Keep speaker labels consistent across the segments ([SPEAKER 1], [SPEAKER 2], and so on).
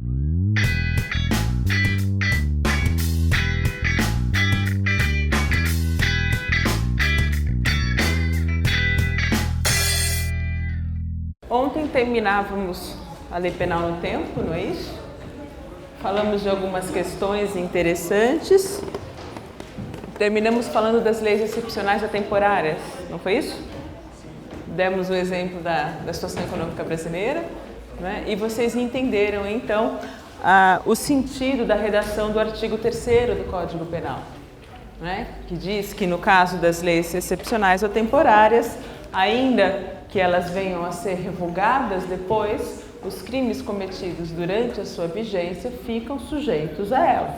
[SPEAKER 1] Ontem terminávamos a Lei Penal no Tempo, não é isso? Falamos de algumas questões interessantes. Terminamos falando das leis excepcionais atemporárias, não foi isso? Demos o exemplo da situação econômica brasileira, né? E vocês entenderam, então, o sentido da redação do artigo 3º do Código Penal, né? Que diz que, no caso das leis excepcionais ou temporárias, ainda que elas venham a ser revogadas depois, os crimes cometidos durante a sua vigência ficam sujeitos a elas.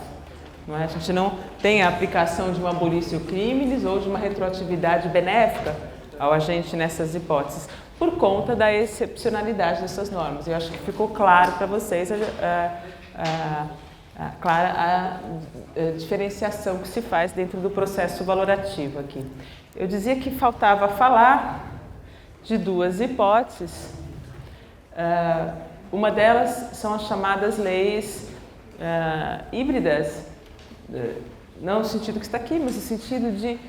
[SPEAKER 1] Não é? A gente não tem a aplicação de uma abolitio criminis ou de uma retroatividade benéfica ao agente nessas hipóteses, por conta da excepcionalidade dessas normas. Eu acho que ficou claro para vocês a diferenciação que se faz dentro do processo valorativo aqui. Eu dizia que faltava falar de duas hipóteses. Uma delas são as chamadas leis híbridas, não no sentido que está aqui, mas no sentido de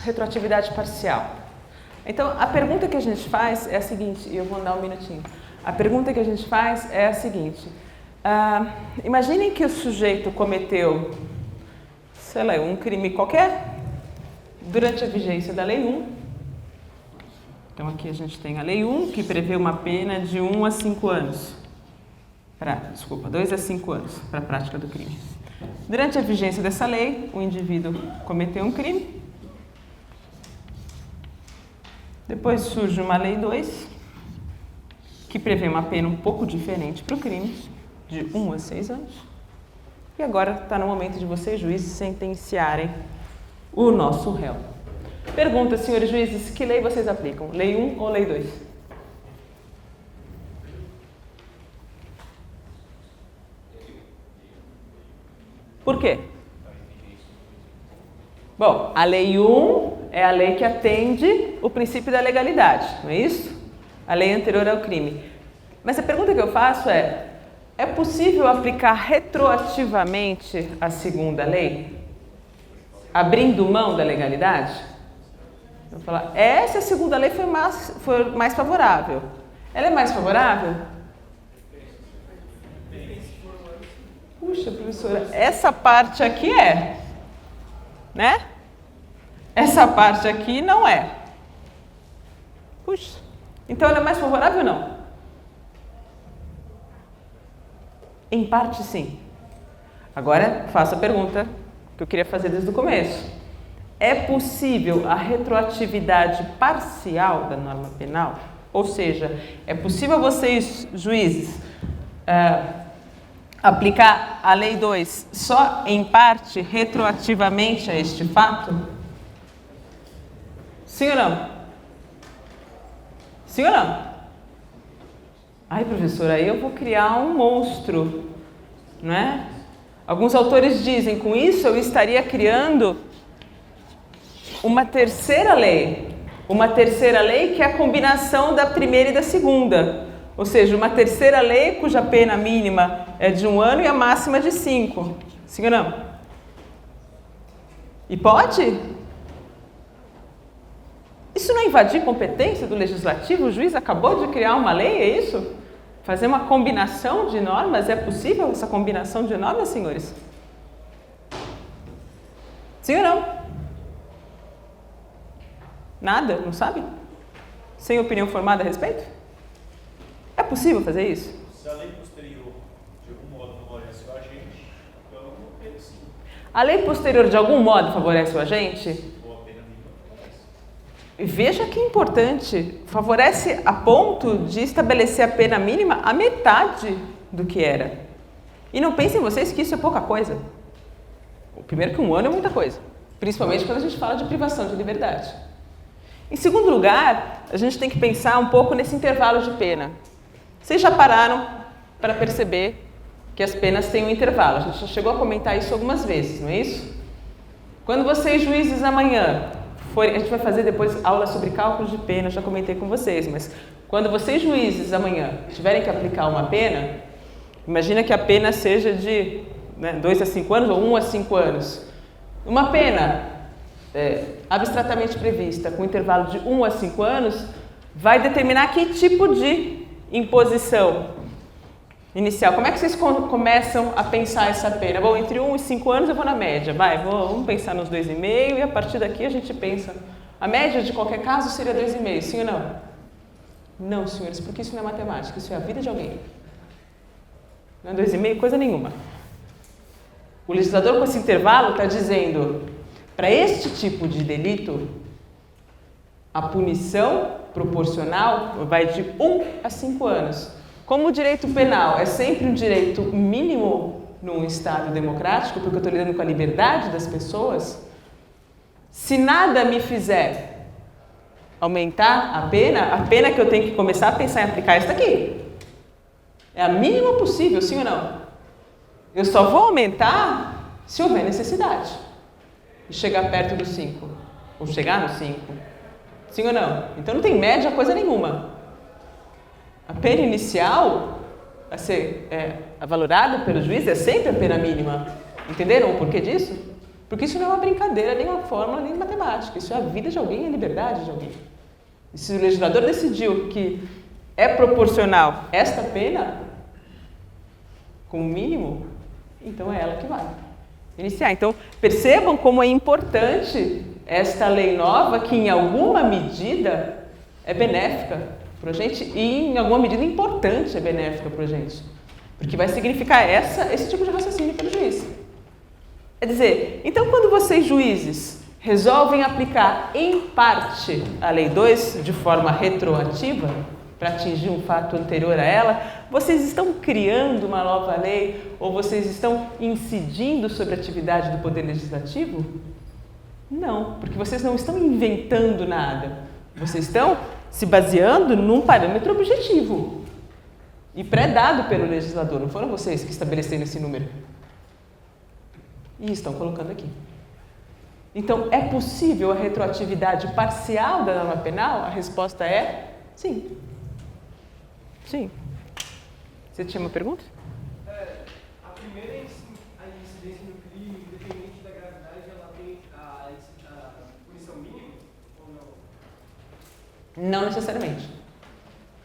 [SPEAKER 1] retroatividade parcial. Então, a pergunta que a gente faz é a seguinte, e eu vou dar um minutinho. A pergunta que a gente faz é a seguinte: imaginem que o sujeito cometeu, sei lá, um crime qualquer durante a vigência da Lei 1. Então, aqui a gente tem a Lei 1, que prevê uma pena de 1 a 5 anos. 2 a 5 anos para a prática do crime. Durante a vigência dessa lei, o indivíduo cometeu um crime. Depois surge uma Lei 2, que prevê uma pena um pouco diferente para o crime, de 1 a 6 anos. E agora está no momento de vocês, juízes, sentenciarem o nosso réu. Pergunta, senhores juízes, que lei vocês aplicam? Lei 1 ou Lei 2? Por quê? Bom, a Lei 1 é a lei que atende o princípio da legalidade, não é isso? A lei anterior ao crime. Mas a pergunta que eu faço é possível aplicar retroativamente a segunda lei? Abrindo mão da legalidade? Eu vou falar, essa segunda lei foi mais favorável. Ela é mais favorável? Puxa, professora, essa parte aqui é, né? Essa parte aqui não é. Puxa, então ela é mais favorável ou não? Em parte, sim. Agora, faço a pergunta que eu queria fazer desde o começo. É possível a retroatividade parcial da norma penal? Ou seja, é possível vocês, juízes, aplicar a Lei 2 só em parte retroativamente a este fato? Sim ou não? Sim ou não? Ai, professora, aí eu vou criar um monstro, não é? Alguns autores dizem, com isso eu estaria criando uma terceira lei que é a combinação da primeira e da segunda, ou seja, uma terceira lei cuja pena mínima é de 1 ano e a máxima de 5, sim ou não? E pode? Isso não invadir competência do legislativo? O juiz acabou de criar uma lei, é isso? Fazer uma combinação de normas, é possível essa combinação de normas, senhores? Sim ou não? Nada? Não sabe? Sem opinião formada a respeito? É possível fazer isso?
[SPEAKER 2] Se a lei posterior, de algum modo, favorece o agente, então eu vou ter sim.
[SPEAKER 1] A lei posterior, de algum modo, favorece o agente?
[SPEAKER 2] Ou a pena mínima favorece.
[SPEAKER 1] Veja que importante. Favorece a ponto de estabelecer a pena mínima a metade do que era. E não pensem vocês que isso é pouca coisa. Primeiro que 1 ano é muita coisa. Principalmente quando a gente fala de privação de liberdade. Em segundo lugar, a gente tem que pensar um pouco nesse intervalo de pena. Vocês já pararam para perceber que as penas têm um intervalo? A gente já chegou a comentar isso algumas vezes, não é isso? Quando vocês, juízes, amanhã forem... A gente vai fazer depois aula sobre cálculo de pena, já comentei com vocês, mas quando vocês, juízes, amanhã tiverem que aplicar uma pena, Imagina que a pena seja de 2 a 5 anos ou 1 a 5 anos. Uma pena abstratamente prevista com intervalo de 1 a 5 anos vai determinar que tipo de imposição inicial. Como é que vocês começam a pensar essa pena? Bom, entre 1 e 5 anos eu vou na média. Vamos pensar nos 2,5 e a partir daqui a gente pensa. A média de qualquer caso seria 2,5, sim ou não? Não, senhores, porque isso não é matemática, isso é a vida de alguém. Não é 2,5 coisa nenhuma. O legislador com esse intervalo está dizendo, para este tipo de delito, a punição proporcional vai de 1 a 5 anos. Como o direito penal é sempre um direito mínimo num Estado democrático, porque eu estou lidando com a liberdade das pessoas, se nada me fizer aumentar a pena que eu tenho que começar a pensar em aplicar é esta aqui. É a mínima possível, sim ou não? Eu só vou aumentar se houver necessidade. E chegar perto dos 5. Ou chegar nos 5. Sim ou não? Então não tem média coisa nenhuma. A pena inicial a ser valorada pelo juiz é sempre a pena mínima. Entenderam o porquê disso? Porque isso não é uma brincadeira, nem uma fórmula, nem matemática. Isso é a vida de alguém e a liberdade de alguém. E se o legislador decidiu que é proporcional esta pena, com o mínimo, então é ela que vai iniciar. Então, percebam como é importante esta lei nova, que em alguma medida é benéfica para a gente e em alguma medida importante é benéfica para a gente. Porque vai significar esse tipo de raciocínio para o juiz. É dizer, então quando vocês juízes resolvem aplicar em parte a Lei 2 de forma retroativa, para atingir um fato anterior a ela, vocês estão criando uma nova lei ou vocês estão incidindo sobre a atividade do Poder Legislativo? Não, porque vocês não estão inventando nada. Vocês estão se baseando num parâmetro objetivo e pré-dado pelo legislador. Não foram vocês que estabeleceram esse número. E estão colocando aqui. Então, é possível a retroatividade parcial da norma penal? A resposta é sim. Sim. Você tinha uma pergunta?
[SPEAKER 3] A primeira a incidência no crime, independente da gravidade, ela tem a punição mínima ou não?
[SPEAKER 1] Não necessariamente.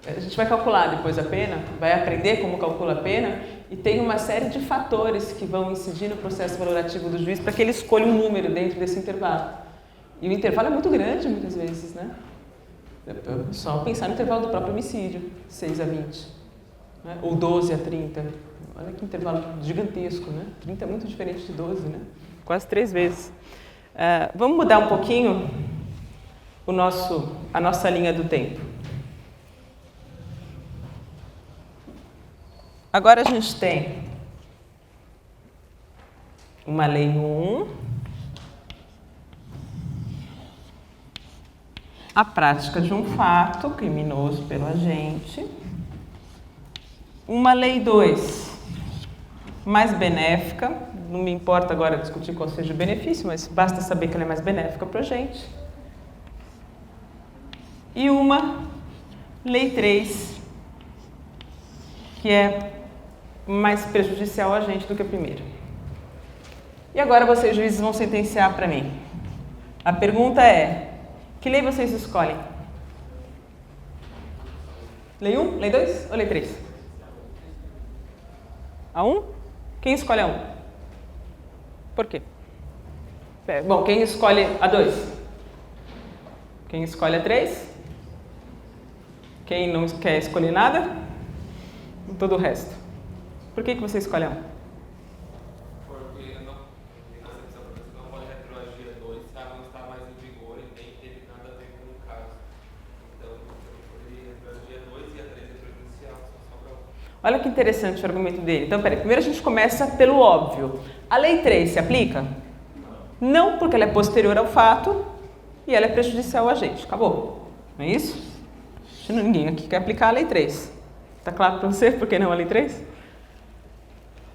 [SPEAKER 1] A gente vai calcular depois a pena, vai aprender como calcula a pena e tem uma série de fatores que vão incidir no processo valorativo do juiz para que ele escolha um número dentro desse intervalo. E o intervalo é muito grande muitas vezes, né? Só pensar no intervalo do próprio homicídio, 6 a 20, né? Ou 12 a 30. Olha que intervalo gigantesco, né? 30 é muito diferente de 12, né? Quase 3 vezes. Vamos mudar um pouquinho a nossa linha do tempo. Agora a gente tem uma lei 1, a prática de um fato criminoso pelo agente, uma lei 2 mais benéfica, não me importa agora discutir qual seja o benefício, mas basta saber que ela é mais benéfica para o agente, e uma lei 3, que é mais prejudicial ao agente do que a primeira. E agora vocês, juízes, vão sentenciar para mim. A pergunta é, que lei vocês escolhem? Lei 1, lei 2 ou lei 3? A 1? Quem escolhe a 1? Por quê? Bom, quem escolhe a 2? Quem escolhe a 3? Quem não quer escolher nada? Todo o resto. Por que você escolhe a 1?
[SPEAKER 4] Porque não pode retroagir a 2 se ela não está mais em vigor e nem teve nada a ver com o caso. Então, eu poderia retroagir a 2 e a 3 é prejudicial, só para 1.
[SPEAKER 1] Olha que interessante o argumento dele. Então, peraí, primeiro a gente começa pelo óbvio. A lei 3 se aplica? Não, porque ela é posterior ao fato e ela é prejudicial ao agente. Acabou. Não é isso? Ninguém aqui quer aplicar a lei 3. Está claro para você por que não a lei 3?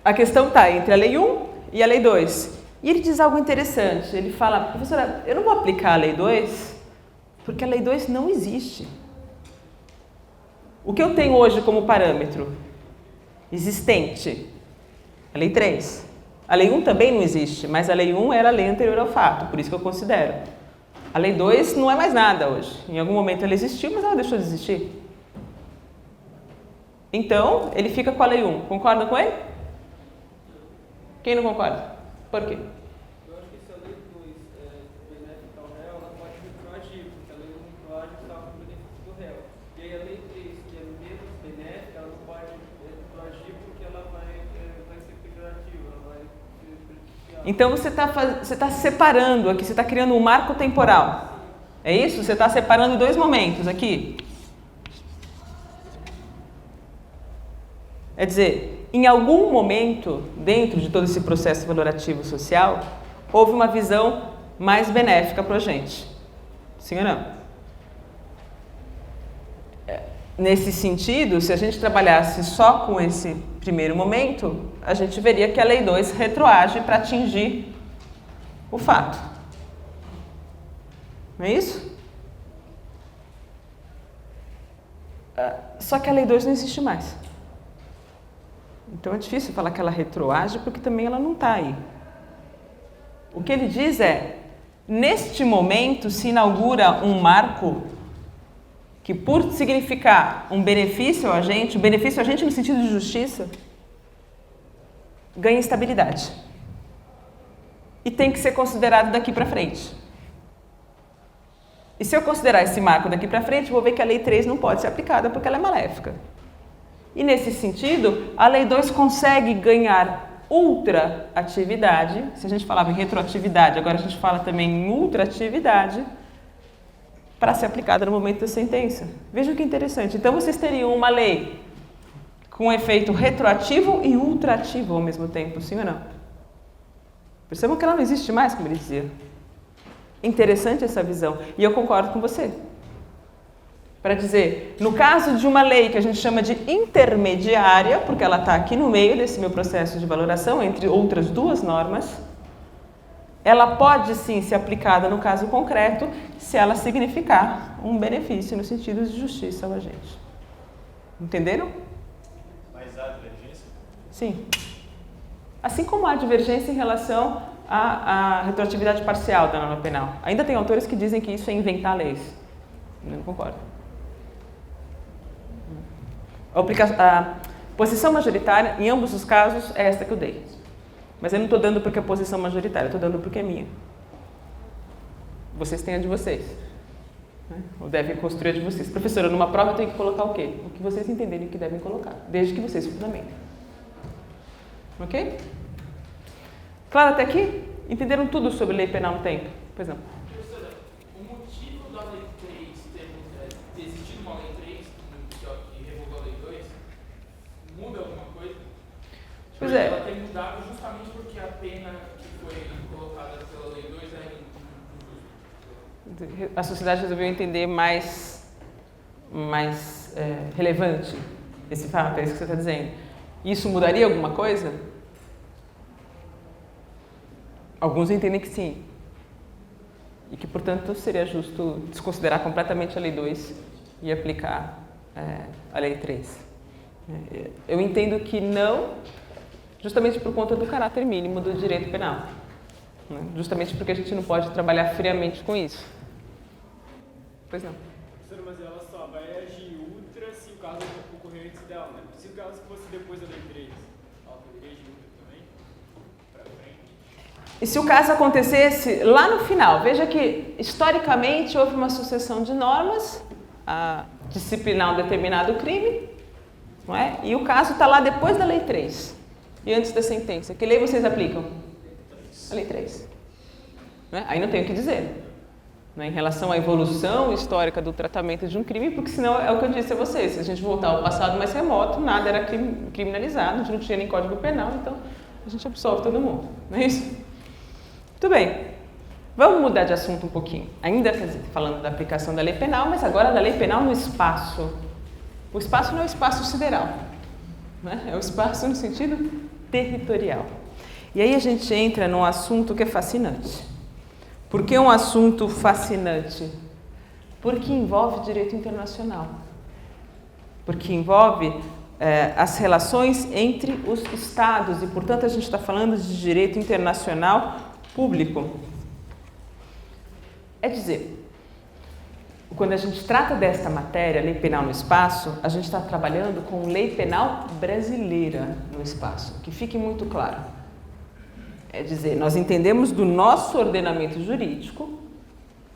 [SPEAKER 1] A questão está entre a lei 1 e a lei 2. E ele diz algo interessante. Ele fala, professora, eu não vou aplicar a lei 2 porque a lei 2 não existe. O que eu tenho hoje como parâmetro? existente? A Lei 3. A Lei 1 também não existe, mas a Lei 1 era a lei anterior ao fato, por isso que eu considero. A Lei 2 não é mais nada hoje. Em algum momento ela existiu, mas ela deixou de existir. Então, ele fica com a Lei 1. Concorda com ele? Quem não concorda? Por quê?
[SPEAKER 3] Eu acho que se a Lei 2 é benéfica ao réu, ela pode retroagir, porque a Lei 1 retroage só para o benefício do réu. E aí a Lei 3, que é menos benéfica, ela não pode retroagir porque ela vai ser pejorativa, ela vai ser prejudicial.
[SPEAKER 1] Então você está separando aqui, você está criando um marco temporal. É isso? Você está separando dois momentos aqui. É dizer, em algum momento, dentro de todo esse processo valorativo social, houve uma visão mais benéfica para a gente. Sim ou não? Nesse sentido, se a gente trabalhasse só com esse primeiro momento, a gente veria que a Lei 2 retroage para atingir o fato. Não é isso? Só que a Lei 2 não existe mais. Então é difícil falar que ela retroage, porque também ela não está aí. O que ele diz é, neste momento se inaugura um marco que, por significar um benefício a gente no sentido de justiça, ganha estabilidade. E tem que ser considerado daqui para frente. E se eu considerar esse marco daqui para frente, vou ver que a Lei 3 não pode ser aplicada porque ela é maléfica. E nesse sentido, a Lei 2 consegue ganhar ultraatividade. Se a gente falava em retroatividade, agora a gente fala também em ultraatividade para ser aplicada no momento da sentença. Vejam que interessante. Então, vocês teriam uma lei com efeito retroativo e ultraativo ao mesmo tempo, sim ou não? Percebam que ela não existe mais, como ele dizia. Interessante essa visão. E eu concordo com você. Para dizer, no caso de uma lei que a gente chama de intermediária, porque ela está aqui no meio desse meu processo de valoração, entre outras duas normas, ela pode sim ser aplicada no caso concreto, se ela significar um benefício no sentido de justiça ao agente. Entenderam?
[SPEAKER 2] Mas há divergência?
[SPEAKER 1] Sim. Assim como há divergência em relação à retroatividade parcial da norma penal. Ainda tem autores que dizem que isso é inventar leis. Eu não concordo. A posição majoritária, em ambos os casos, é esta que eu dei. Mas eu não estou dando porque é posição majoritária, eu estou dando porque é minha. Vocês têm a de vocês. Ou devem construir a de vocês. Professora, numa prova eu tenho que colocar o quê? O que vocês entenderem que devem colocar, desde que vocês fundamentem. Ok? Claro até aqui? Entenderam tudo sobre lei penal no tempo? Pois não.
[SPEAKER 5] Professora, o motivo da Lei 3 ter existido uma Lei 3 que revogou a Lei 2 muda alguma coisa?
[SPEAKER 1] Pois é.
[SPEAKER 5] Ela tem mudado justamente porque a pena que foi colocada pela Lei 2 é injusta.
[SPEAKER 1] A sociedade resolveu entender mais relevante esse fato, é isso que você está dizendo. Isso mudaria alguma coisa? Alguns entendem que sim. E que, portanto, seria justo desconsiderar completamente a Lei 2 e aplicar a Lei 3. Eu entendo que não, justamente por conta do caráter mínimo do direito penal. Justamente porque a gente não pode trabalhar friamente com isso. Pois não.
[SPEAKER 3] Professora, mas ela só vai agir ultra se o caso ocorrer antes dela, né? Se o caso fosse depois da Lei 3, ela poderia agir ultra também? Pra frente?
[SPEAKER 1] E se o caso acontecesse lá no final? Veja que, historicamente, houve uma sucessão de normas a disciplinar um determinado crime, não é? E o caso está lá depois da Lei 3 e antes da sentença. Que lei vocês aplicam? A Lei 3. Não é? Aí não tem o que dizer. Em relação à evolução histórica do tratamento de um crime, porque senão é o que eu disse a vocês, se a gente voltar ao passado mais remoto, nada era criminalizado, a gente não tinha nem código penal, então a gente absolve todo mundo, não é isso? Muito bem, vamos mudar de assunto um pouquinho, ainda falando da aplicação da lei penal, mas agora da lei penal no espaço. O espaço não é o espaço sideral, né? É o espaço no sentido territorial. E aí a gente entra num assunto que é fascinante. Por que um assunto fascinante? Porque envolve direito internacional. Porque envolve as relações entre os estados e, portanto, a gente está falando de direito internacional público. É dizer, quando a gente trata desta matéria, lei penal no espaço, a gente está trabalhando com lei penal brasileira no espaço, que fique muito claro. É dizer, nós entendemos do nosso ordenamento jurídico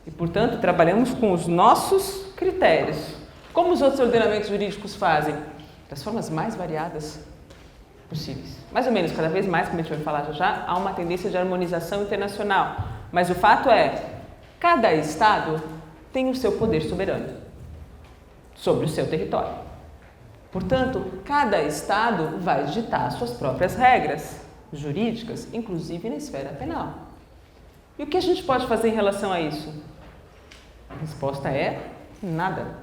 [SPEAKER 1] e, portanto, trabalhamos com os nossos critérios. Como os outros ordenamentos jurídicos fazem? Das formas mais variadas possíveis. Mais ou menos, cada vez mais, como a gente vai falar já, há uma tendência de harmonização internacional. Mas o fato é, cada estado tem o seu poder soberano sobre o seu território. Portanto, cada estado vai ditar suas próprias regras jurídicas, inclusive na esfera penal. E o que a gente pode fazer em relação a isso? A resposta é nada.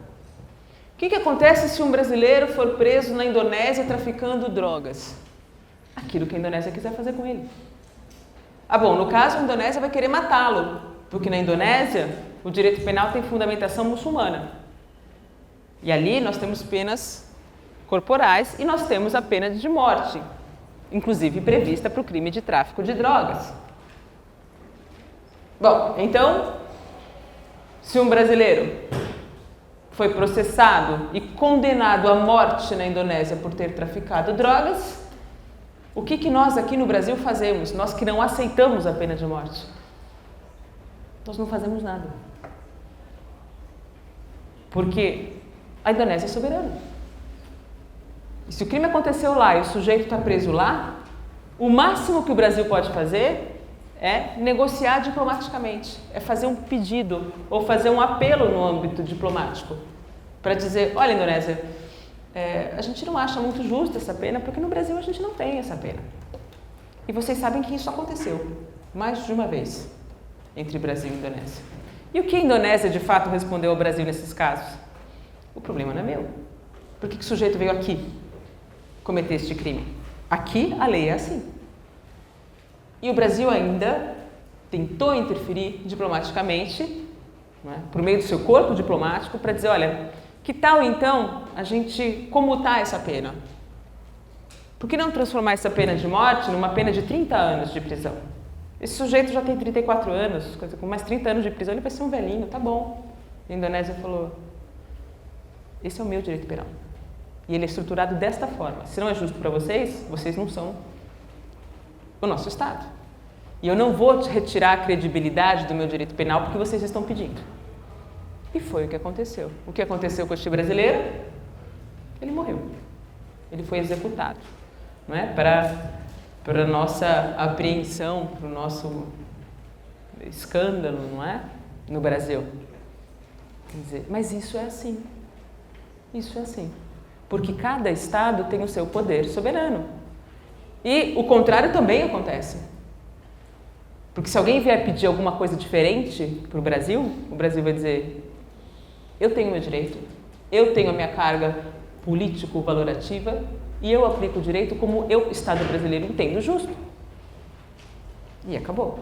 [SPEAKER 1] O que acontece se um brasileiro for preso na Indonésia traficando drogas? Aquilo que a Indonésia quiser fazer com ele. Ah, bom, no caso a Indonésia vai querer matá-lo, porque na Indonésia o direito penal tem fundamentação muçulmana. E ali nós temos penas corporais e nós temos a pena de morte, inclusive prevista para o crime de tráfico de drogas. Bom, então, se um brasileiro foi processado e condenado à morte na Indonésia por ter traficado drogas, o que nós aqui no Brasil fazemos? Nós que não aceitamos a pena de morte. Nós não fazemos nada. Porque a Indonésia é soberana. E se o crime aconteceu lá e o sujeito está preso lá, o máximo que o Brasil pode fazer é negociar diplomaticamente, é fazer um pedido ou fazer um apelo no âmbito diplomático para dizer, olha, Indonésia, a gente não acha muito justa essa pena porque no Brasil a gente não tem essa pena. E vocês sabem que isso aconteceu mais de uma vez entre Brasil e Indonésia. E o que a Indonésia de fato respondeu ao Brasil nesses casos? O problema não é meu. Por que o sujeito veio aqui cometer este crime? Aqui a lei é assim. E o Brasil ainda tentou interferir diplomaticamente, não é, por meio do seu corpo diplomático, para dizer, olha, que tal então a gente comutar essa pena? Por que não transformar essa pena de morte numa pena de 30 anos de prisão? Esse sujeito já tem 34 anos, com mais 30 anos de prisão ele vai ser um velhinho, tá bom. A Indonésia falou, esse é o meu direito penal. E ele é estruturado desta forma. Se não é justo para vocês, vocês não são o nosso Estado. E eu não vou retirar a credibilidade do meu direito penal porque vocês estão pedindo. E foi o que aconteceu. O que aconteceu com este brasileiro? Ele morreu. Ele foi executado. Não é? Para a nossa apreensão, para o nosso escândalo, não é? No Brasil. Quer dizer, mas isso é assim. Isso é assim. Porque cada Estado tem o seu poder soberano. E o contrário também acontece. Porque se alguém vier pedir alguma coisa diferente para o Brasil vai dizer, eu tenho meu direito, eu tenho a minha carga político-valorativa e eu aplico o direito como eu, Estado brasileiro, entendo justo. E acabou.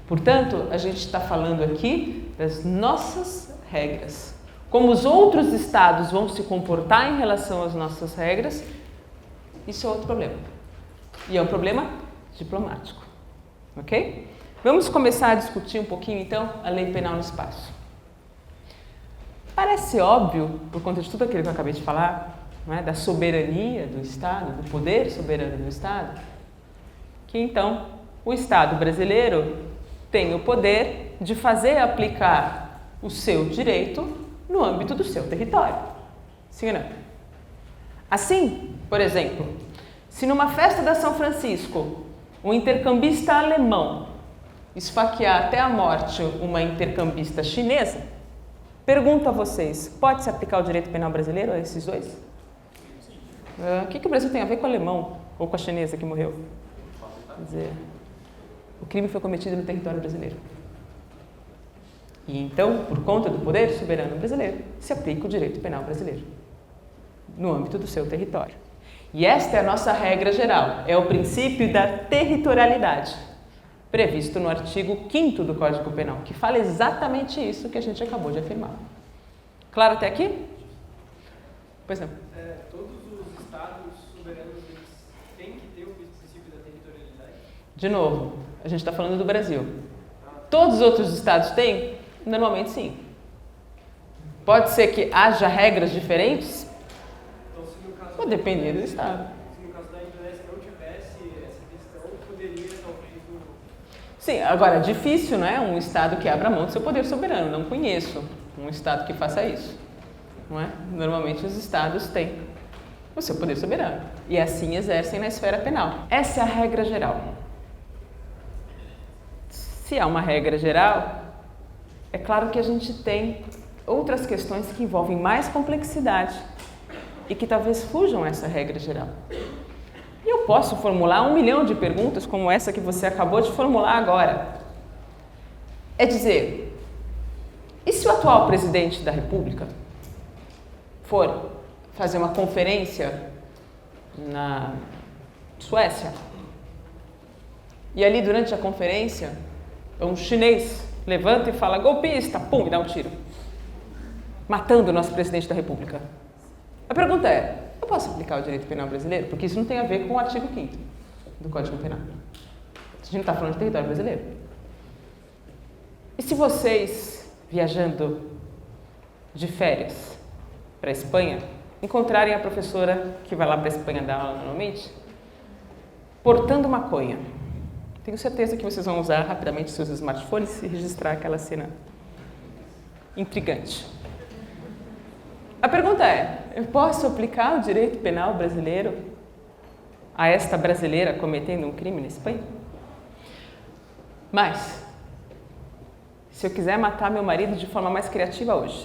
[SPEAKER 1] Portanto, a gente está falando aqui das nossas regras. Como os outros estados vão se comportar em relação às nossas regras, isso é outro problema. E é um problema diplomático. Ok? Vamos começar a discutir um pouquinho, então, a lei penal no espaço. Parece óbvio, por conta de tudo aquilo que eu acabei de falar, não é? Da soberania do Estado, do poder soberano do Estado, que, então, o Estado brasileiro tem o poder de fazer aplicar o seu direito no âmbito do seu território. Sim ou não? Assim, por exemplo, se numa festa da São Francisco, um intercambista alemão esfaquear até a morte uma intercambista chinesa, pergunto a vocês, pode-se aplicar o direito penal brasileiro a esses dois? O que o Brasil tem a ver com o alemão ou com a chinesa que morreu? Quer dizer, o crime foi cometido no território brasileiro. E então, por conta do poder soberano brasileiro, se aplica o direito penal brasileiro no âmbito do seu território. E esta é a nossa regra geral, é o princípio da territorialidade, previsto no artigo 5º do Código Penal, que fala exatamente isso que a gente acabou de afirmar. Claro até aqui? Pois não.
[SPEAKER 3] Todos os estados
[SPEAKER 1] De novo, a gente está falando do Brasil. Todos os outros estados têm? Normalmente sim. Pode ser que haja regras diferentes?
[SPEAKER 3] Então, se no caso,
[SPEAKER 1] Pode depender do estado.
[SPEAKER 3] se no caso da Indonésia não tivesse essa questão, poderia talvez
[SPEAKER 1] Sim, agora, difícil, não é? Um estado que abra mão do seu poder soberano. Não conheço um estado que faça isso. Não é? Normalmente os estados têm o seu poder soberano. E assim exercem na esfera penal. Essa é a regra geral. Se há uma regra geral, é claro que a gente tem outras questões que envolvem mais complexidade e que talvez fujam essa regra geral. E eu posso formular 1 milhão de perguntas como essa que você acabou de formular agora. É dizer, e se o atual presidente da República for fazer uma conferência na Suécia e ali durante a conferência um chinês levanta e fala golpista, pum, e dá um tiro, matando o nosso presidente da República? A pergunta é, eu posso aplicar o direito penal brasileiro? Porque isso não tem a ver com o artigo 5º do Código Penal. A gente não está falando de território brasileiro. E se vocês, viajando de férias para a Espanha, encontrarem a professora que vai lá para a Espanha dar aula normalmente, portando maconha? Tenho certeza que vocês vão usar rapidamente seus smartphones e registrar aquela cena intrigante. A pergunta é, eu posso aplicar o direito penal brasileiro a esta brasileira cometendo um crime na Espanha? Mas, se eu quiser matar meu marido de forma mais criativa hoje,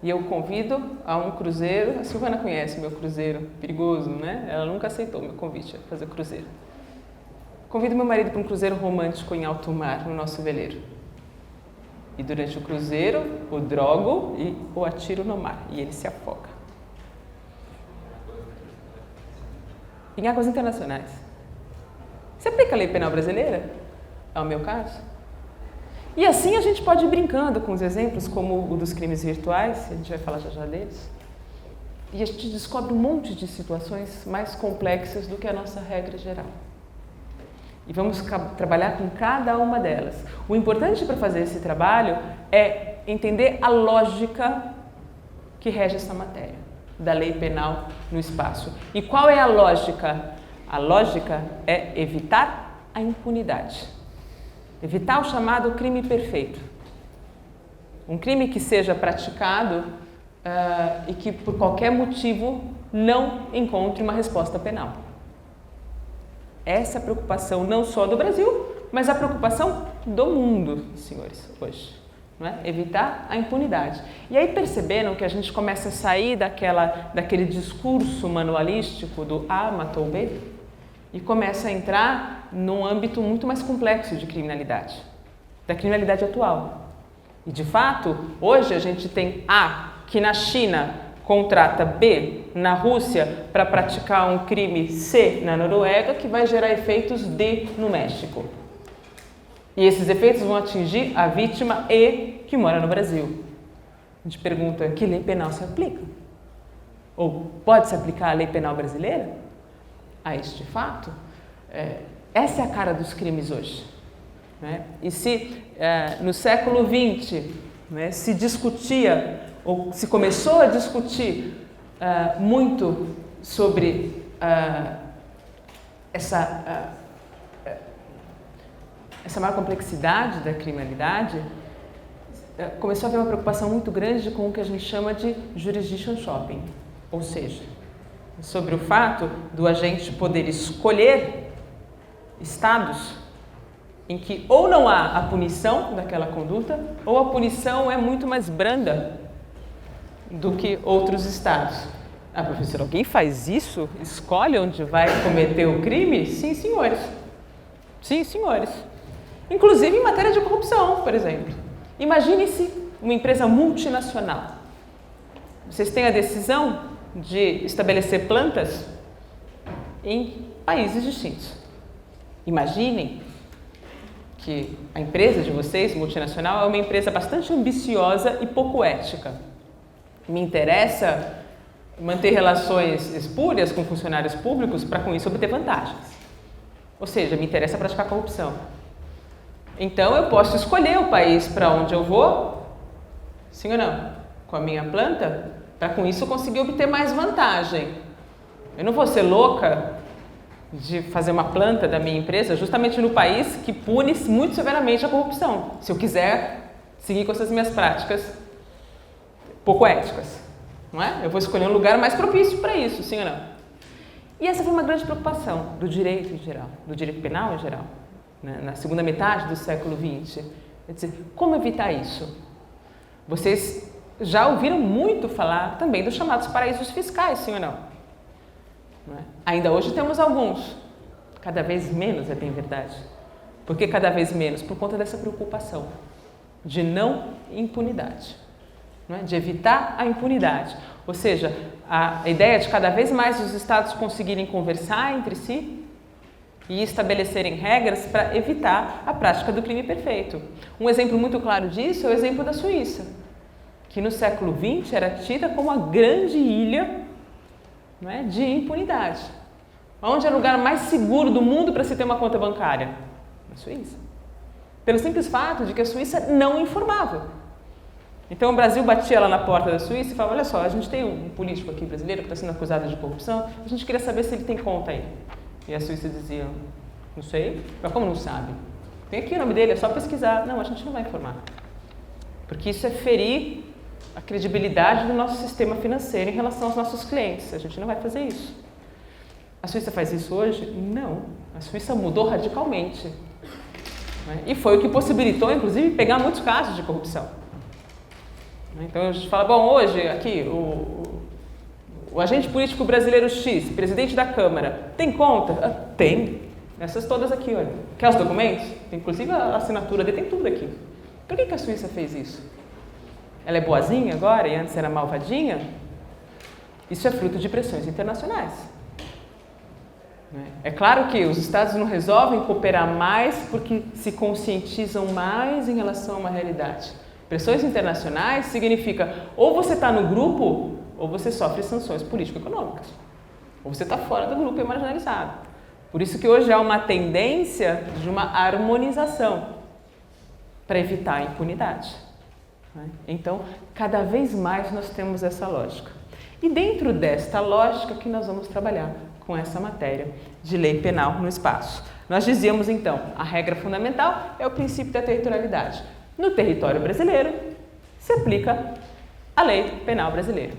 [SPEAKER 1] e eu convido a um cruzeiro, a Silvana conhece meu cruzeiro perigoso, né? Ela nunca aceitou meu convite a fazer cruzeiro. Convido meu marido para um cruzeiro romântico em alto mar, no nosso veleiro. E durante o cruzeiro, o drogo e o atiro no mar. E ele se afoga. Em águas internacionais. Você aplica a lei penal brasileira? É o meu caso? E assim a gente pode ir brincando com os exemplos, como o dos crimes virtuais, a gente vai falar já deles. E a gente descobre um monte de situações mais complexas do que a nossa regra geral. E vamos trabalhar com cada uma delas. O importante para fazer esse trabalho é entender a lógica que rege essa matéria, da lei penal no espaço. E qual é a lógica? A lógica é evitar a impunidade. Evitar o chamado crime perfeito. Um crime que seja praticado e que, por qualquer motivo, não encontre uma resposta penal. Essa é a preocupação não só do Brasil, mas a preocupação do mundo, senhores, hoje. Não é? Evitar a impunidade. E aí perceberam que a gente começa a sair daquele discurso manualístico do A matou B e começa a entrar num âmbito muito mais complexo de criminalidade, da criminalidade atual. E, de fato, hoje a gente tem A, que na China contrata B na Rússia para praticar um crime C na Noruega, que vai gerar efeitos D no México. E esses efeitos vão atingir a vítima E que mora no Brasil. A gente pergunta, que lei penal se aplica? Ou pode se aplicar a lei penal brasileira a este fato? Essa é a cara dos crimes hoje. Né? E se no século XX se discutia, ou se começou a discutir muito sobre essa maior complexidade da criminalidade, começou a haver uma preocupação muito grande com o que a gente chama de jurisdiction shopping, ou seja, sobre o fato do agente poder escolher estados em que ou não há a punição daquela conduta, ou a punição é muito mais branda do que outros estados. Ah, professor, alguém faz isso? Escolhe onde vai cometer o crime? Sim, senhores. Sim, senhores. Inclusive em matéria de corrupção, por exemplo. Imagine-se uma empresa multinacional. Vocês têm a decisão de estabelecer plantas em países distintos. Imaginem que a empresa de vocês, multinacional, é uma empresa bastante ambiciosa e pouco ética. Me interessa manter relações espúrias com funcionários públicos para com isso obter vantagens. Ou seja, me interessa praticar corrupção. Então eu posso escolher o país para onde eu vou, sim ou não? Com a minha planta, para com isso conseguir obter mais vantagem. Eu não vou ser louca de fazer uma planta da minha empresa justamente no país que pune muito severamente a corrupção, se eu quiser seguir com essas minhas práticas pouco éticas, não é? Eu vou escolher um lugar mais propício para isso, sim ou não? E essa foi uma grande preocupação do direito em geral, do direito penal em geral, né? Na segunda metade do século XX. Quer dizer, como evitar isso? Vocês já ouviram muito falar também dos chamados paraísos fiscais, sim ou não? Ainda hoje temos alguns, cada vez menos, é bem verdade. Por que cada vez menos? Por conta dessa preocupação de não impunidade, não é? De evitar a impunidade. Ou seja, a ideia de cada vez mais os estados conseguirem conversar entre si e estabelecerem regras para evitar a prática do crime perfeito. Um exemplo muito claro disso é o exemplo da Suíça, que no século XX era tida como a grande ilha, não é, de impunidade. Onde é o lugar mais seguro do mundo para se ter uma conta bancária? Na Suíça. Pelo simples fato de que a Suíça não informava. Então o Brasil batia lá na porta da Suíça e falava, olha só, a gente tem um político aqui brasileiro que está sendo acusado de corrupção, a gente queria saber se ele tem conta aí. E a Suíça dizia, não sei, mas como não sabe? Tem aqui o nome dele, é só pesquisar. Não, a gente não vai informar. Porque isso é ferir a credibilidade do nosso sistema financeiro em relação aos nossos clientes. A gente não vai fazer isso. A Suíça faz isso hoje? Não. A Suíça mudou radicalmente. Né? E foi o que possibilitou, inclusive, pegar muitos casos de corrupção. Então a gente fala, bom, hoje aqui o agente político brasileiro X, presidente da Câmara, tem conta? Tem. Essas todas aqui, olha. Quer os documentos? Tem inclusive a assinatura dele, tem tudo aqui. Por que a Suíça fez isso? Ela é boazinha agora e antes era malvadinha? Isso é fruto de pressões internacionais. É claro que os estados não resolvem cooperar mais porque se conscientizam mais em relação a uma realidade. Pressões internacionais significa ou você está no grupo ou você sofre sanções político-econômicas. Ou você está fora do grupo e é marginalizado. Por isso que hoje há uma tendência de uma harmonização para evitar a impunidade. Então, cada vez mais nós temos essa lógica. E dentro desta lógica que nós vamos trabalhar com essa matéria de lei penal no espaço. Nós dizíamos então, a regra fundamental é o princípio da territorialidade. No território brasileiro, se aplica a lei penal brasileira.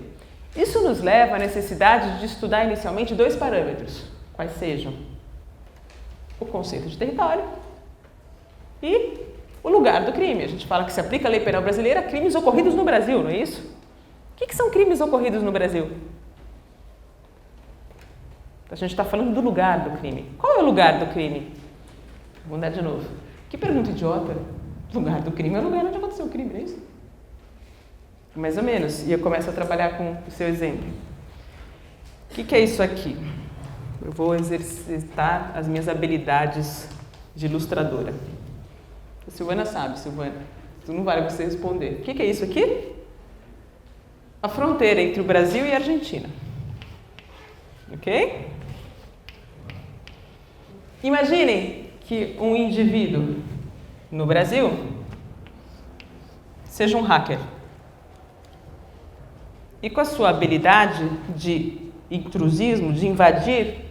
[SPEAKER 1] Isso nos leva à necessidade de estudar inicialmente dois parâmetros, quais sejam o conceito de território e o lugar do crime. A gente fala que se aplica a lei penal brasileira a crimes ocorridos no Brasil, não é isso? O que são crimes ocorridos no Brasil? A gente está falando do lugar do crime. Qual é o lugar do crime? Vou andar de novo. Que pergunta idiota. O lugar do crime é o lugar onde aconteceu o crime, não é isso? Mais ou menos. E eu começo a trabalhar com o seu exemplo. O que é isso aqui? Eu vou exercitar as minhas habilidades de ilustradora. A Silvana sabe, Silvana. Então não vale você responder. O que é isso aqui? A fronteira entre o Brasil e a Argentina. Ok? Imaginem que um indivíduo no Brasil seja um hacker. E com a sua habilidade de intrusismo, de invadir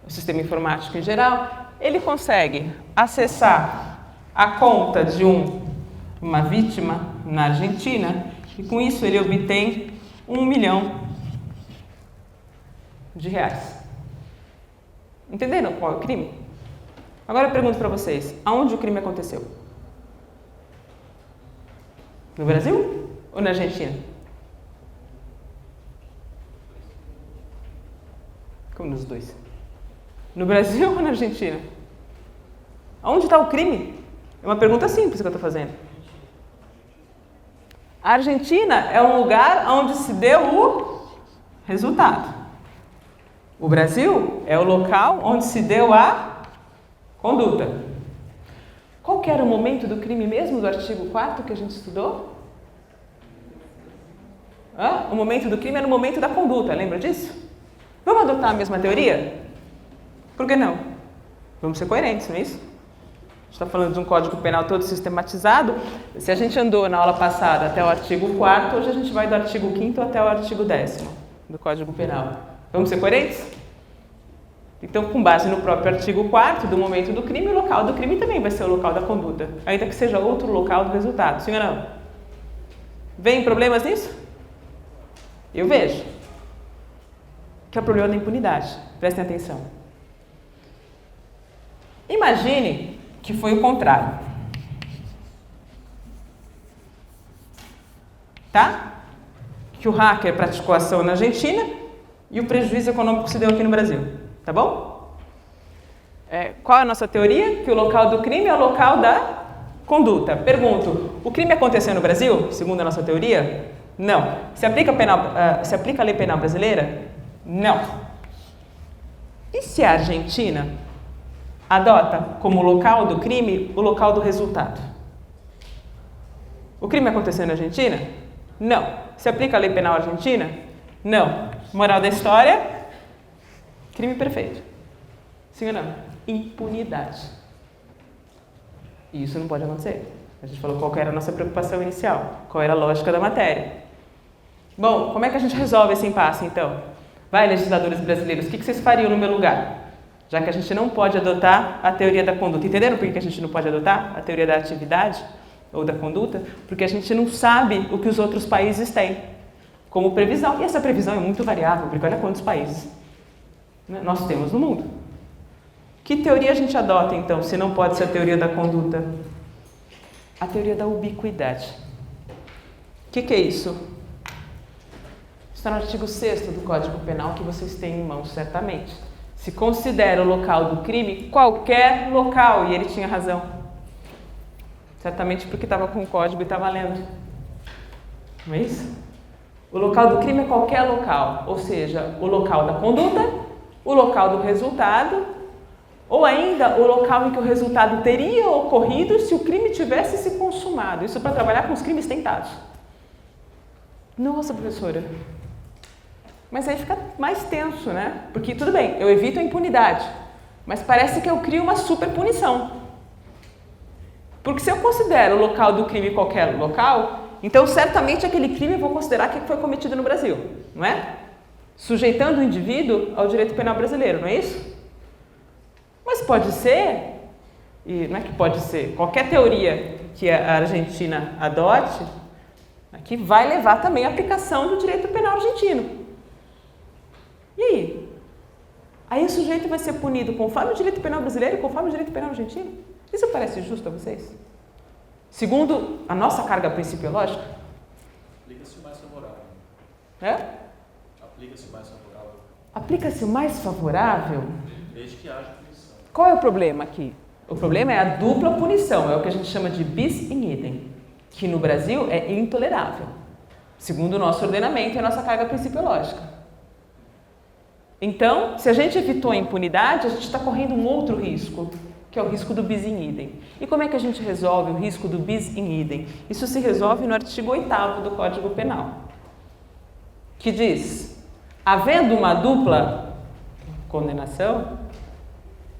[SPEAKER 1] o sistema informático em geral, ele consegue acessar a conta de uma vítima na Argentina e com isso ele obtém R$1 milhão. Entenderam qual é o crime? Agora eu pergunto para vocês, aonde o crime aconteceu? No Brasil ou na Argentina? Como nos dois? No Brasil ou na Argentina? Aonde está o crime? É uma pergunta simples que eu estou fazendo. A Argentina é um lugar onde se deu o resultado. O Brasil é o local onde se deu a conduta. Qual que era o momento do crime mesmo do artigo 4º que a gente estudou? O momento do crime era o momento da conduta, lembra disso? Vamos adotar a mesma teoria? Por que não? Vamos ser coerentes, não é isso? A gente está falando de um Código Penal todo sistematizado. Se a gente andou na aula passada até o artigo 4º, hoje a gente vai do artigo 5º até o artigo 10º do Código Penal. Vamos ser coerentes? Então, com base no próprio artigo 4º, do momento do crime, o local do crime também vai ser o local da conduta, ainda que seja outro local do resultado. Sim ou não? Vem problemas nisso? Eu vejo. Que é o problema da impunidade. Prestem atenção. Imagine que foi o contrário. Tá? Que o hacker praticou a ação na Argentina e o prejuízo econômico se deu aqui no Brasil. Tá bom? Qual é a nossa teoria? Que o local do crime é o local da conduta. Pergunto, o crime aconteceu no Brasil, segundo a nossa teoria? Não. Se aplica a lei penal brasileira? Não. E se a Argentina adota como local do crime o local do resultado? O crime aconteceu na Argentina? Não. Se aplica a lei penal argentina? Não. Moral da história? Crime perfeito. Sim ou não? Impunidade. E isso não pode acontecer. A gente falou qual era a nossa preocupação inicial, qual era a lógica da matéria. Bom, como é que a gente resolve esse impasse, então? Vai, legisladores brasileiros, o que vocês fariam no meu lugar? Já que a gente não pode adotar a teoria da conduta. Entenderam por que a gente não pode adotar a teoria da atividade ou da conduta? Porque a gente não sabe o que os outros países têm como previsão. E essa previsão é muito variável, porque olha quantos países nós temos no mundo. Que teoria a gente adota, então, se não pode ser a teoria da conduta? A teoria da ubiquidade. O que é isso? Está no artigo 6º do Código Penal, que vocês têm em mãos, certamente. Se considera o local do crime qualquer local, e ele tinha razão. Certamente porque estava com o código e estava lendo. Não é isso? O local do crime é qualquer local, ou seja, o local da conduta, o local do resultado, ou ainda o local em que o resultado teria ocorrido se o crime tivesse se consumado. Isso para trabalhar com os crimes tentados. Nossa, professora. Mas aí fica mais tenso, né? Porque, tudo bem, eu evito a impunidade, mas parece que eu crio uma super punição. Porque se eu considero o local do crime qualquer local, então certamente aquele crime eu vou considerar que foi cometido no Brasil, não é? Sujeitando o indivíduo ao direito penal brasileiro, não é isso? Mas pode ser, e não é que pode ser, qualquer teoria que a Argentina adote, aqui vai levar também à aplicação do direito penal argentino. E aí? Aí o sujeito vai ser punido conforme o direito penal brasileiro e conforme o direito penal argentino? Isso parece justo a vocês? Segundo a nossa carga principiológica?
[SPEAKER 2] Aplica-se o mais favorável.
[SPEAKER 1] É?
[SPEAKER 2] Aplica-se o mais favorável.
[SPEAKER 1] Aplica-se o mais favorável?
[SPEAKER 2] Desde que haja punição.
[SPEAKER 1] Qual é o problema aqui? O problema é a dupla punição, é o que a gente chama de bis in idem, que no Brasil é intolerável, segundo o nosso ordenamento e a nossa carga principiológica. Então, se a gente evitou a impunidade, a gente está correndo um outro risco, que é o risco do bis in idem. E como é que a gente resolve o risco do bis in idem? Isso se resolve no artigo 8º do Código Penal, que diz, havendo uma dupla condenação,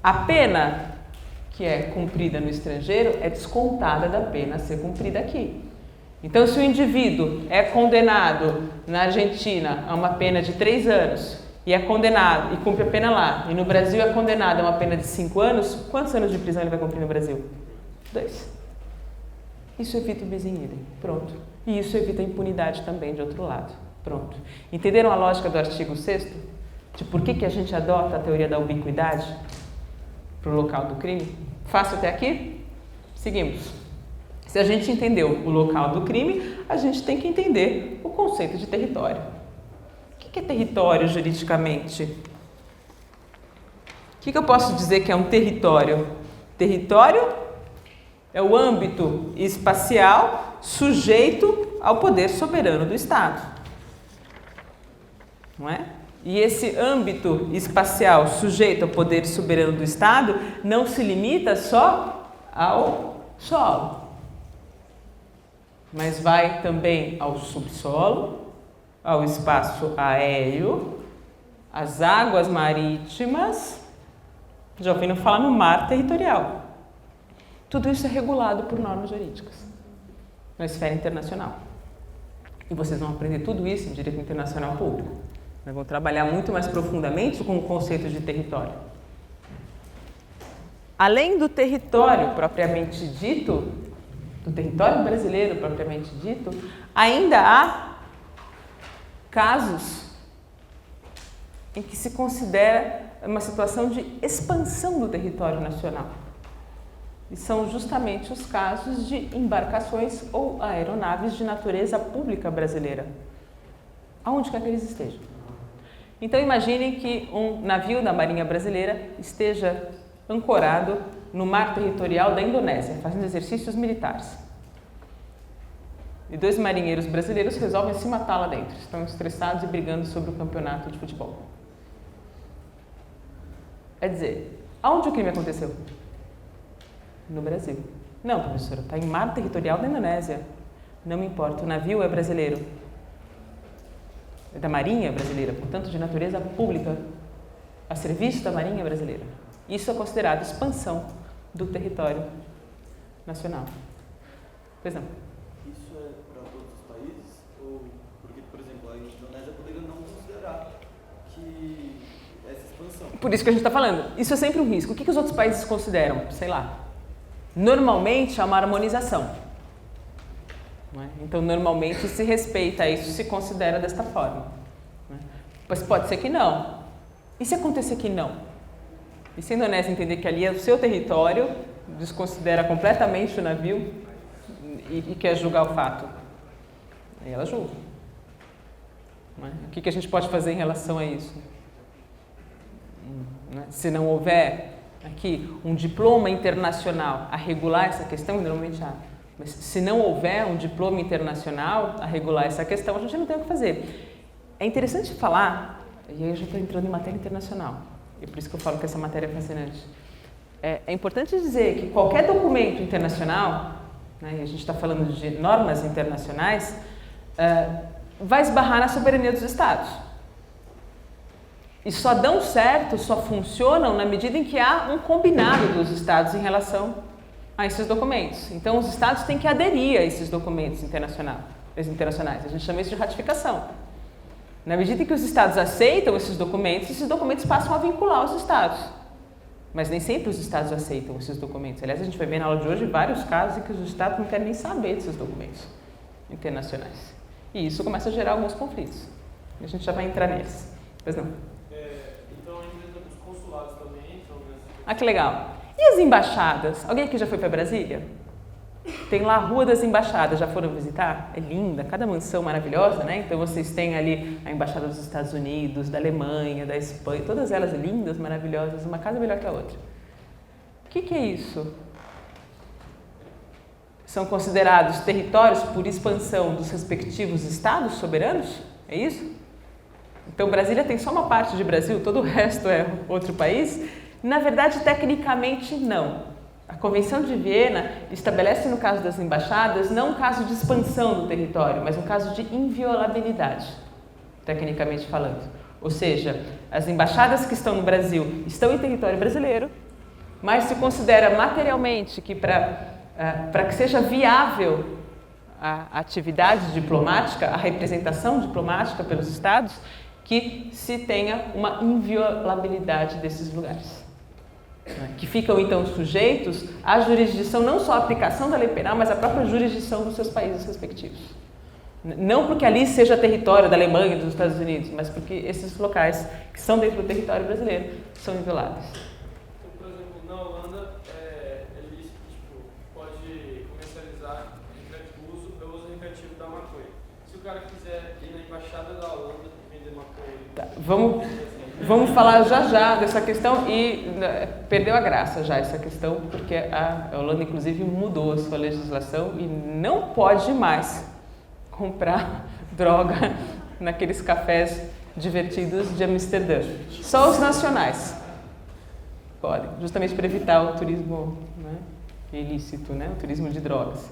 [SPEAKER 1] a pena que é cumprida no estrangeiro é descontada da pena a ser cumprida aqui. Então, se o indivíduo é condenado na Argentina a uma pena de 3 anos, e é condenado, e cumpre a pena lá, e no Brasil é condenado a uma pena de 5 anos, quantos anos de prisão ele vai cumprir no Brasil? 2. Isso evita o bis in idem. Pronto. E isso evita a impunidade também, de outro lado. Pronto. Entenderam a lógica do artigo 6º? De por que a gente adota a teoria da ubiquidade para o local do crime? Fácil até aqui? Seguimos. Se a gente entendeu o local do crime, a gente tem que entender o conceito de território. O que é território juridicamente? O que eu posso dizer que é um território? Território é o âmbito espacial sujeito ao poder soberano do Estado. Não é? E esse âmbito espacial sujeito ao poder soberano do Estado não se limita só ao solo, mas vai também ao subsolo, ao espaço aéreo, às águas marítimas Já ouviram falar no mar territorial. Tudo isso é regulado por normas jurídicas na esfera internacional. E vocês vão aprender tudo isso em direito internacional público. Nós vamos trabalhar muito mais profundamente com o conceito de território. Além do território propriamente dito, do território brasileiro propriamente dito, ainda há casos em que se considera uma situação de expansão do território nacional. E são justamente os casos de embarcações ou aeronaves de natureza pública brasileira, aonde quer que eles estejam. Então imaginem que um navio da Marinha Brasileira esteja ancorado no mar territorial da Indonésia, fazendo exercícios militares. E 2 marinheiros brasileiros resolvem se matar lá dentro, estão estressados e brigando sobre o campeonato de futebol. É dizer, aonde o crime aconteceu? No Brasil. Não, professora, está em mar territorial da Indonésia. Não me importa, o navio é brasileiro. É da Marinha Brasileira, portanto, de natureza pública, a serviço da Marinha Brasileira. Isso é considerado expansão do território nacional. Pois não?
[SPEAKER 6] Isso é para todos os países? Ou, porque, por exemplo, a Indonésia poderia não considerar que essa expansão...
[SPEAKER 1] Por isso que a gente está falando. Isso é sempre um risco. O que os outros países consideram? Sei lá. Normalmente há uma harmonização. Não é? Então, normalmente se respeita isso, se considera desta forma. Não é? Mas pode ser que não. E se acontecer que não? E se a Indonésia entender que ali é o seu território, desconsidera completamente o navio e quer julgar o fato? Aí ela julga. Não é? O que a gente pode fazer em relação a isso? Não é? Se não houver aqui um diploma internacional a regular essa questão, normalmente há. Mas se não houver um diploma internacional a regular essa questão, a gente não tem o que fazer. É interessante falar, e aí eu já estou entrando em matéria internacional, e por isso que eu falo que essa matéria é fascinante. É importante dizer que qualquer documento internacional, né, e a gente está falando de normas internacionais, vai esbarrar na soberania dos Estados. E só dão certo, só funcionam na medida em que há um combinado dos Estados em relação a esses documentos. Então, os Estados têm que aderir a esses documentos internacionais. A gente chama isso de ratificação. Na medida em que os Estados aceitam esses documentos passam a vincular os Estados. Mas nem sempre os Estados aceitam esses documentos. Aliás, a gente vai ver na aula de hoje vários casos em que os Estados não querem nem saber desses documentos internacionais. E isso começa a gerar alguns conflitos. A gente já vai entrar neles. Pois não?
[SPEAKER 3] Então, ainda os consulados também são...
[SPEAKER 1] Ah, que legal. E as embaixadas? Alguém aqui já foi para Brasília? Tem lá a Rua das Embaixadas, já foram visitar? É linda, cada mansão maravilhosa, né? Então vocês têm ali a Embaixada dos Estados Unidos, da Alemanha, da Espanha, todas elas lindas, maravilhosas, uma casa melhor que a outra. O que é isso? São considerados territórios por expansão dos respectivos estados soberanos? É isso? Então Brasília tem só uma parte de Brasil, todo o resto é outro país? Na verdade, tecnicamente, não. A Convenção de Viena estabelece, no caso das embaixadas, não um caso de expansão do território, mas um caso de inviolabilidade, tecnicamente falando. Ou seja, as embaixadas que estão no Brasil estão em território brasileiro, mas se considera materialmente que para que seja viável a atividade diplomática, a representação diplomática pelos Estados, que se tenha uma inviolabilidade desses lugares. Que ficam, então, sujeitos à jurisdição, não só à aplicação da lei penal, mas à própria jurisdição dos seus países respectivos. Não porque ali seja território da Alemanha e dos Estados Unidos, mas porque esses locais que são dentro do território brasileiro são invioláveis.
[SPEAKER 3] Então, por exemplo, na Holanda, é lícito, pode comercializar o uso recreativo da maconha. Se o cara quiser ir na embaixada da Holanda e vender maconha...
[SPEAKER 1] Tá, vamos falar já dessa questão e perdeu a graça já essa questão, porque a Holanda, inclusive, mudou a sua legislação e não pode mais comprar droga naqueles cafés divertidos de Amsterdã. Só os nacionais podem, justamente para evitar o turismo, né, ilícito, né, o turismo de drogas.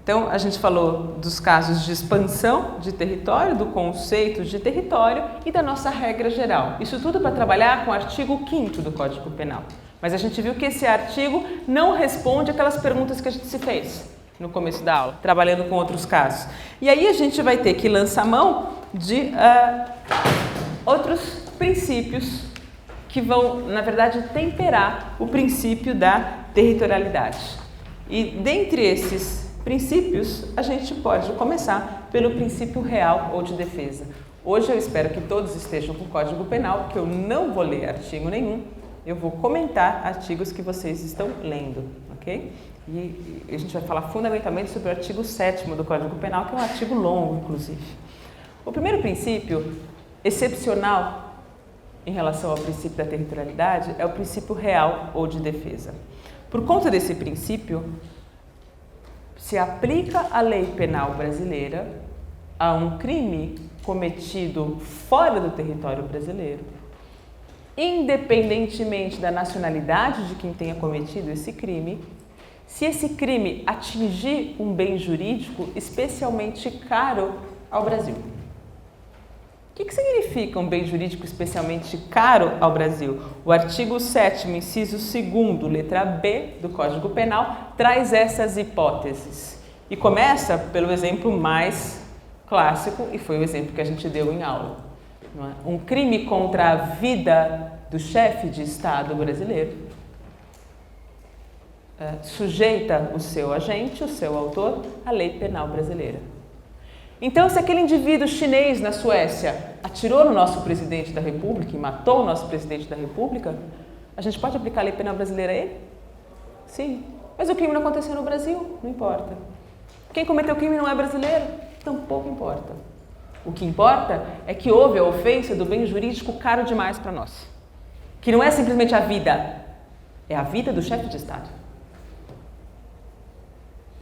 [SPEAKER 1] Então, a gente falou dos casos de expansão de território, do conceito de território e da nossa regra geral. Isso tudo para trabalhar com o artigo 5º do Código Penal. Mas a gente viu que esse artigo não responde aquelas perguntas que a gente se fez no começo da aula, trabalhando com outros casos. E aí a gente vai ter que lançar mão de outros princípios que vão, na verdade, temperar o princípio da territorialidade. E dentre esses princípios, a gente pode começar pelo princípio real ou de defesa. Hoje eu espero que todos estejam com o Código Penal, porque eu não vou ler artigo nenhum, eu vou comentar artigos que vocês estão lendo, ok? E a gente vai falar fundamentalmente sobre o artigo 7º do Código Penal, que é um artigo longo, inclusive. O primeiro princípio, excepcional em relação ao princípio da territorialidade, é o princípio real ou de defesa. Por conta desse princípio, se aplica a lei penal brasileira a um crime cometido fora do território brasileiro, independentemente da nacionalidade de quem tenha cometido esse crime, se esse crime atingir um bem jurídico especialmente caro ao Brasil. O que significa um bem jurídico especialmente caro ao Brasil? O artigo 7º, inciso 2º, letra B do Código Penal, traz essas hipóteses. E começa pelo exemplo mais clássico, e foi o exemplo que a gente deu em aula. Não é? Um crime contra a vida do chefe de Estado brasileiro sujeita o seu agente, o seu autor, à lei penal brasileira. Então, se aquele indivíduo chinês na Suécia atirou no nosso presidente da República e matou o nosso presidente da República, a gente pode aplicar a lei penal brasileira a ele? Sim. Mas o crime não aconteceu no Brasil? Não importa. Quem cometeu o crime não é brasileiro? Tampouco importa. O que importa é que houve a ofensa do bem jurídico caro demais para nós. Que não é simplesmente a vida, é a vida do chefe de Estado.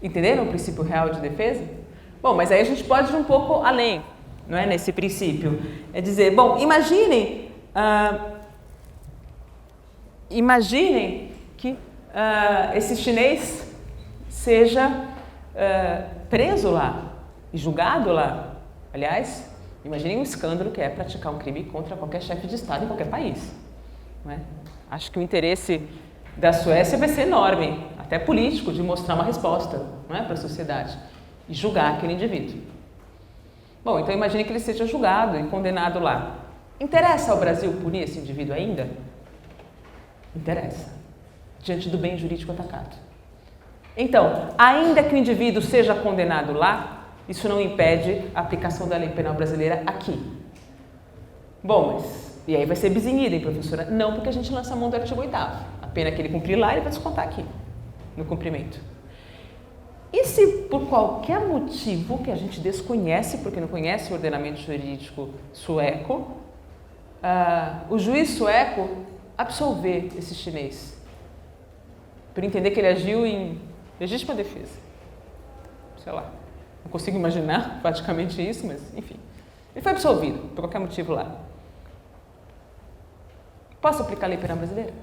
[SPEAKER 1] Entenderam o princípio real de defesa? Bom, mas aí a gente pode ir um pouco além, não é, nesse princípio. É dizer, bom, imaginem que esse chinês seja preso lá e julgado lá. Aliás, imaginem um escândalo que é praticar um crime contra qualquer chefe de Estado em qualquer país. Não é? Acho que o interesse da Suécia vai ser enorme, até político, de mostrar uma resposta, não é, para a sociedade e julgar aquele indivíduo. Bom, então imagine que ele seja julgado e condenado lá. Interessa ao Brasil punir esse indivíduo ainda? Interessa, diante do bem jurídico atacado. Então, ainda que o indivíduo seja condenado lá, isso não impede a aplicação da lei penal brasileira aqui. Bom, mas e aí vai ser bizinhida, hein, professora? Não, porque a gente lança a mão do artigo 8º. A pena que ele cumprir lá, ele vai descontar aqui, no cumprimento. E se por qualquer motivo que a gente desconhece, porque não conhece o ordenamento jurídico sueco, o juiz sueco absolver esse chinês, por entender que ele agiu em legítima defesa? Sei lá, não consigo imaginar praticamente isso, mas enfim. Ele foi absolvido, por qualquer motivo lá. Posso aplicar a lei penal brasileira?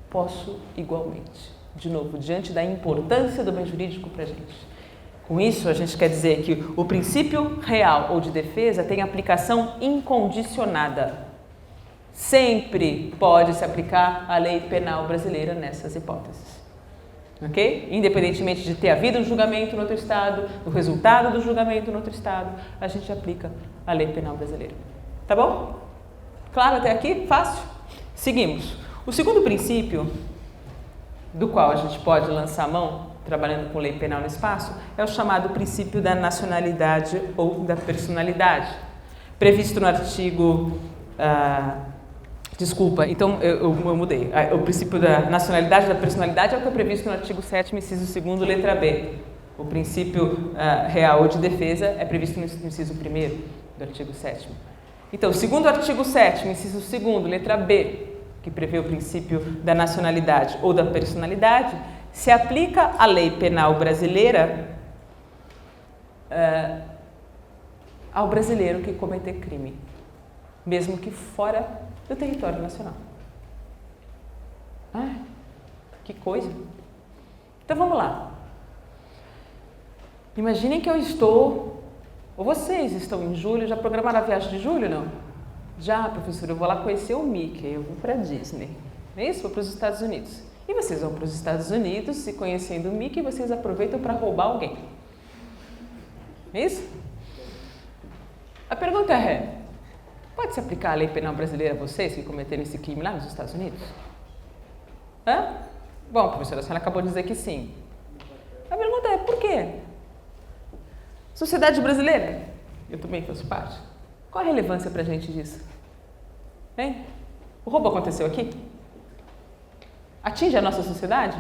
[SPEAKER 1] Posso igualmente. De novo, diante da importância do bem jurídico para a gente. Com isso, a gente quer dizer que o princípio real ou de defesa tem aplicação incondicionada. Sempre pode se aplicar a lei penal brasileira nessas hipóteses. Ok? Independentemente de ter havido um julgamento no outro estado, do resultado do julgamento no outro estado, a gente aplica a lei penal brasileira. Tá bom? Claro até aqui? Fácil? Seguimos. O segundo princípio, do qual a gente pode lançar a mão, trabalhando com lei penal no espaço, é o chamado princípio da nacionalidade ou da personalidade, previsto no artigo... então eu mudei. O princípio da nacionalidade e da personalidade é o que é previsto no artigo 7º, inciso 2º, letra B. O princípio real ou de defesa é previsto no inciso 1º do artigo 7º. Então, segundo o artigo 7º, inciso 2º, letra B, que prevê o princípio da nacionalidade ou da personalidade, se aplica a lei penal brasileira ao brasileiro que cometer crime, mesmo que fora do território nacional. Que coisa! Então vamos lá. Imaginem que eu estou, ou vocês estão em julho, já programaram a viagem de julho, não? Já, professora, eu vou lá conhecer o Mickey, eu vou para Disney. Não é isso? Vou para os Estados Unidos. E vocês vão para os Estados Unidos e conhecendo o Mickey, vocês aproveitam para roubar alguém. É isso? A pergunta é, pode se aplicar a lei penal brasileira a vocês que cometeram esse crime lá nos Estados Unidos? Hã? Bom, professora, a senhora acabou de dizer que sim. A pergunta é, por quê? Sociedade brasileira, eu também faço parte. Qual a relevância para a gente disso? Hein? O roubo aconteceu aqui? Atinge a nossa sociedade?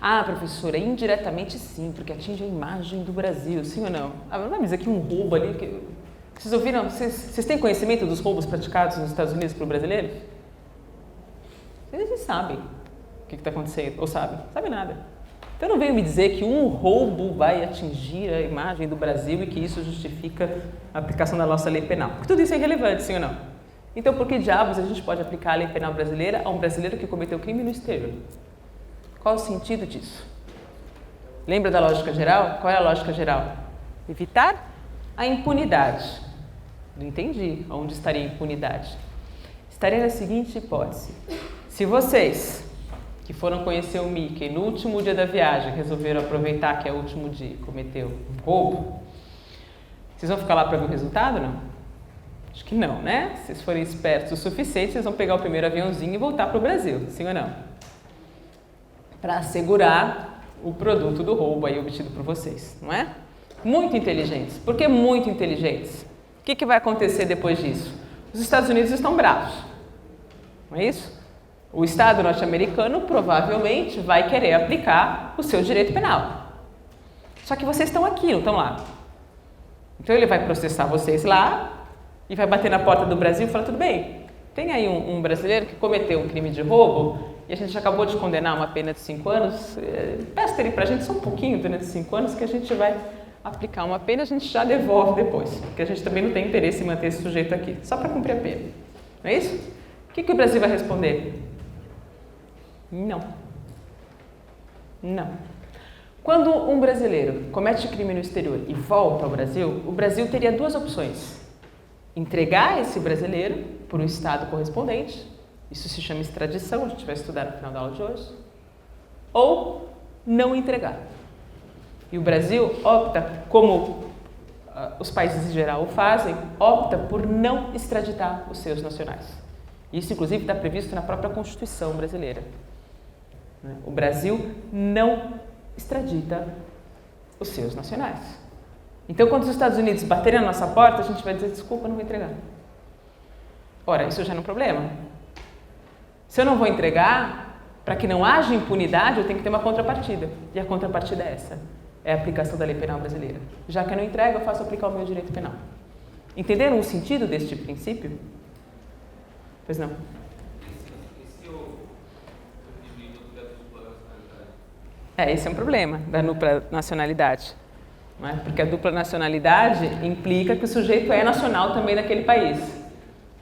[SPEAKER 1] Ah, professora, indiretamente sim, porque atinge a imagem do Brasil, sim ou não? Ah, não vai me dizer que um roubo ali... Vocês ouviram? Vocês têm conhecimento dos roubos praticados nos Estados Unidos por brasileiros? Vocês sabem o que está acontecendo, ou sabem? Sabem nada. Então não venham me dizer que um roubo vai atingir a imagem do Brasil e que isso justifica a aplicação da nossa lei penal. Porque tudo isso é irrelevante, sim ou não? Então por que diabos a gente pode aplicar a lei penal brasileira a um brasileiro que cometeu crime no exterior? Qual o sentido disso? Lembra da lógica geral? Qual é a lógica geral? Evitar a impunidade. Não entendi onde estaria a impunidade. Estaria na seguinte hipótese. Se vocês, que foram conhecer o Mickey no último dia da viagem, resolveram aproveitar que é o último dia e cometeu um roubo, vocês vão ficar lá para ver o resultado, não? Acho que não, né? Se vocês forem espertos o suficiente, vocês vão pegar o primeiro aviãozinho e voltar para o Brasil, sim ou não? Para assegurar o produto do roubo aí obtido por vocês, não é? Muito inteligentes. Por que muito inteligentes? O que vai acontecer depois disso? Os Estados Unidos estão bravos, não é isso? O Estado norte-americano provavelmente vai querer aplicar o seu direito penal. Só que vocês estão aqui, não estão lá. Então ele vai processar vocês lá e vai bater na porta do Brasil e falar, tudo bem, tem aí um brasileiro que cometeu um crime de roubo e a gente acabou de condenar uma pena de 5 anos, peça ele para a gente só um pouquinho durante 5 anos que a gente vai aplicar uma pena, a gente já devolve depois, porque a gente também não tem interesse em manter esse sujeito aqui, só para cumprir a pena. Não é isso? O que o Brasil vai responder? Não. Não. Quando um brasileiro comete crime no exterior e volta ao Brasil, o Brasil teria 2 opções. Entregar esse brasileiro por um estado correspondente, isso se chama extradição, a gente vai estudar no final da aula de hoje, ou não entregar. E o Brasil opta, como os países em geral o fazem, opta por não extraditar os seus nacionais. Isso, inclusive, está previsto na própria Constituição brasileira. O Brasil não extradita os seus nacionais. Então, quando os Estados Unidos baterem na nossa porta, a gente vai dizer, desculpa, não vou entregar. Ora, isso já não é um problema. Se eu não vou entregar, para que não haja impunidade, eu tenho que ter uma contrapartida. E a contrapartida é essa. É a aplicação da lei penal brasileira. Já que eu não entrego, eu faço aplicar o meu direito penal. Entenderam o sentido deste princípio? Pois não. Esse é um problema da dupla nacionalidade. Não é? Porque a dupla nacionalidade implica que o sujeito é nacional também daquele país.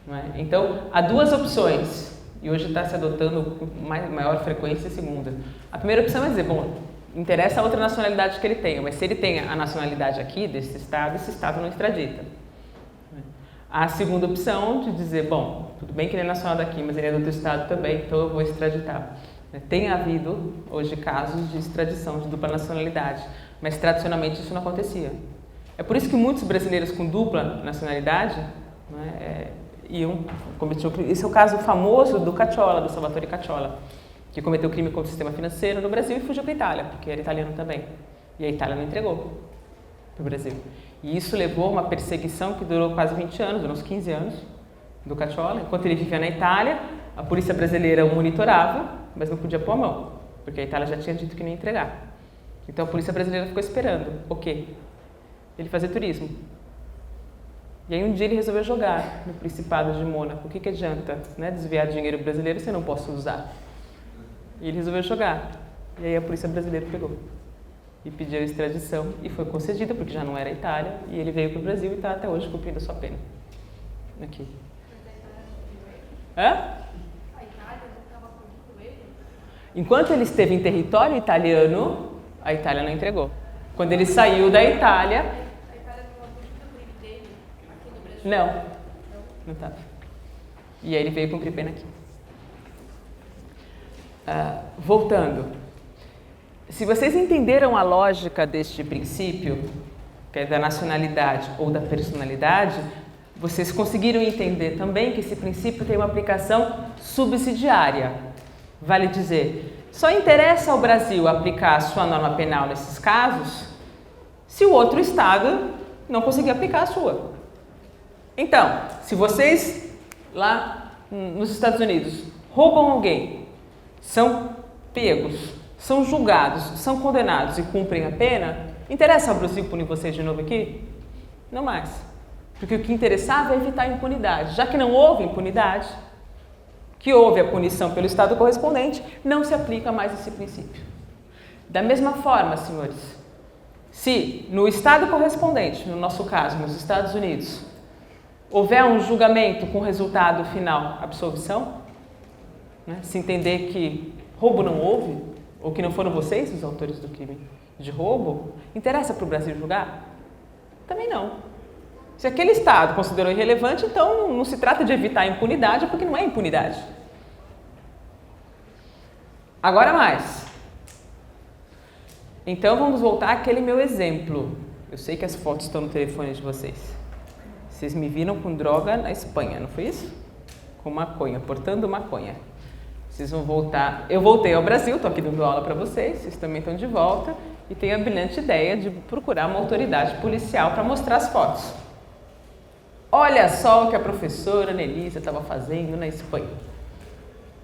[SPEAKER 1] Não é? Então, há 2 opções, e hoje está se adotando com maior frequência a segunda. A primeira opção é dizer, bom, interessa a outra nacionalidade que ele tenha, mas se ele tem a nacionalidade aqui, desse estado, esse estado não extradita. A segunda opção de dizer, bom, tudo bem que ele é nacional daqui, mas ele é do outro estado também, então eu vou extraditar. Tem havido, hoje, casos de extradição de dupla nacionalidade, mas tradicionalmente isso não acontecia. É por isso que muitos brasileiros com dupla nacionalidade iam cometer o crime. Esse é o caso famoso do Cacciola, do Salvatore Cacciola, que cometeu crime contra o sistema financeiro no Brasil e fugiu para a Itália, porque era italiano também. E a Itália não entregou para o Brasil. E isso levou a uma perseguição que durou quase 20 anos, durou uns 15 anos, do Cacciola. Enquanto ele vivia na Itália, a polícia brasileira o monitorava, mas não podia pôr a mão, porque a Itália já tinha dito que não ia entregar. Então a polícia brasileira ficou esperando. O quê? Ele fazia turismo. E aí um dia ele resolveu jogar no Principado de Mônaco. O que adianta, né, desviar dinheiro brasileiro se eu não posso usar? E ele resolveu jogar. E aí a polícia brasileira pegou e pediu a extradição e foi concedida, porque já não era a Itália, e ele veio para o Brasil e está até hoje cumprindo a sua pena. Aqui. Hã? Enquanto ele esteve em território italiano, a Itália não entregou. Quando ele saiu da Itália...
[SPEAKER 7] A Itália estava cumprindo o crime dele aqui no Brasil?
[SPEAKER 1] Não estava. E aí ele veio cumprir pena aqui. Voltando. Se vocês entenderam a lógica deste princípio, que é da nacionalidade ou da personalidade, vocês conseguiram entender também que esse princípio tem uma aplicação subsidiária. Vale dizer, só interessa ao Brasil aplicar a sua norma penal nesses casos se o outro Estado não conseguir aplicar a sua. Então, se vocês lá nos Estados Unidos roubam alguém, são pegos, são julgados, são condenados e cumprem a pena, interessa ao Brasil punir vocês de novo aqui? Não mais. Porque o que interessava é evitar a impunidade. Já que não houve impunidade, que houve a punição pelo Estado correspondente, não se aplica mais esse princípio. Da mesma forma, senhores, se no Estado correspondente, no nosso caso, nos Estados Unidos, houver um julgamento com resultado final absolvição, né, se entender que roubo não houve, ou que não foram vocês os autores do crime de roubo, interessa para o Brasil julgar? Também não. Se aquele Estado considerou irrelevante, então não se trata de evitar a impunidade, porque não é impunidade. Agora mais. Então vamos voltar àquele meu exemplo. Eu sei que as fotos estão no telefone de vocês. Vocês me viram com droga na Espanha, não foi isso? Com maconha, portando maconha. Vocês vão voltar. Eu voltei ao Brasil, estou aqui dando aula para vocês, vocês também estão de volta, e tenho a brilhante ideia de procurar uma autoridade policial para mostrar as fotos. Olha só o que a professora Nelisa estava fazendo na Espanha.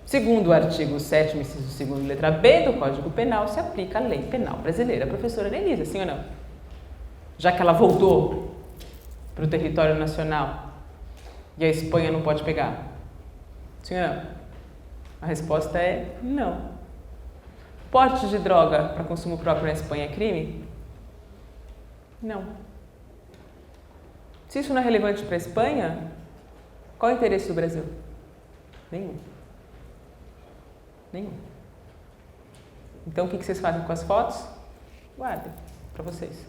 [SPEAKER 1] Segundo o artigo 7º, inciso 2º, letra B do Código Penal, se aplica a lei penal brasileira. A professora Nelisa, sim ou não? Já que ela voltou para o território nacional e a Espanha não pode pegar. Sim ou não? A resposta é não. Porte de droga para consumo próprio na Espanha é crime? Não. Se isso não é relevante para a Espanha, qual é o interesse do Brasil? Nenhum. Nenhum. Então, o que vocês fazem com as fotos? Guardem para vocês.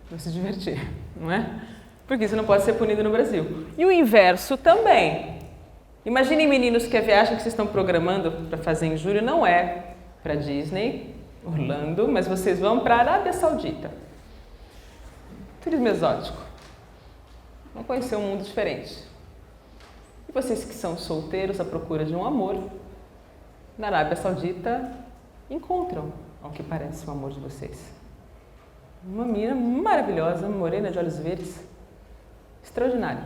[SPEAKER 1] Vão se divertir, não é? Porque isso não pode ser punido no Brasil. E o inverso também. Imaginem, meninos, que a viagem que vocês estão programando para fazer em julho não é para Disney, Orlando, mas vocês vão para a Arábia Saudita. Turismo exótico. Vão conhecer um mundo diferente. E vocês que são solteiros à procura de um amor, na Arábia Saudita encontram, ao que parece, o amor de vocês. Uma menina maravilhosa, morena, de olhos verdes, extraordinária.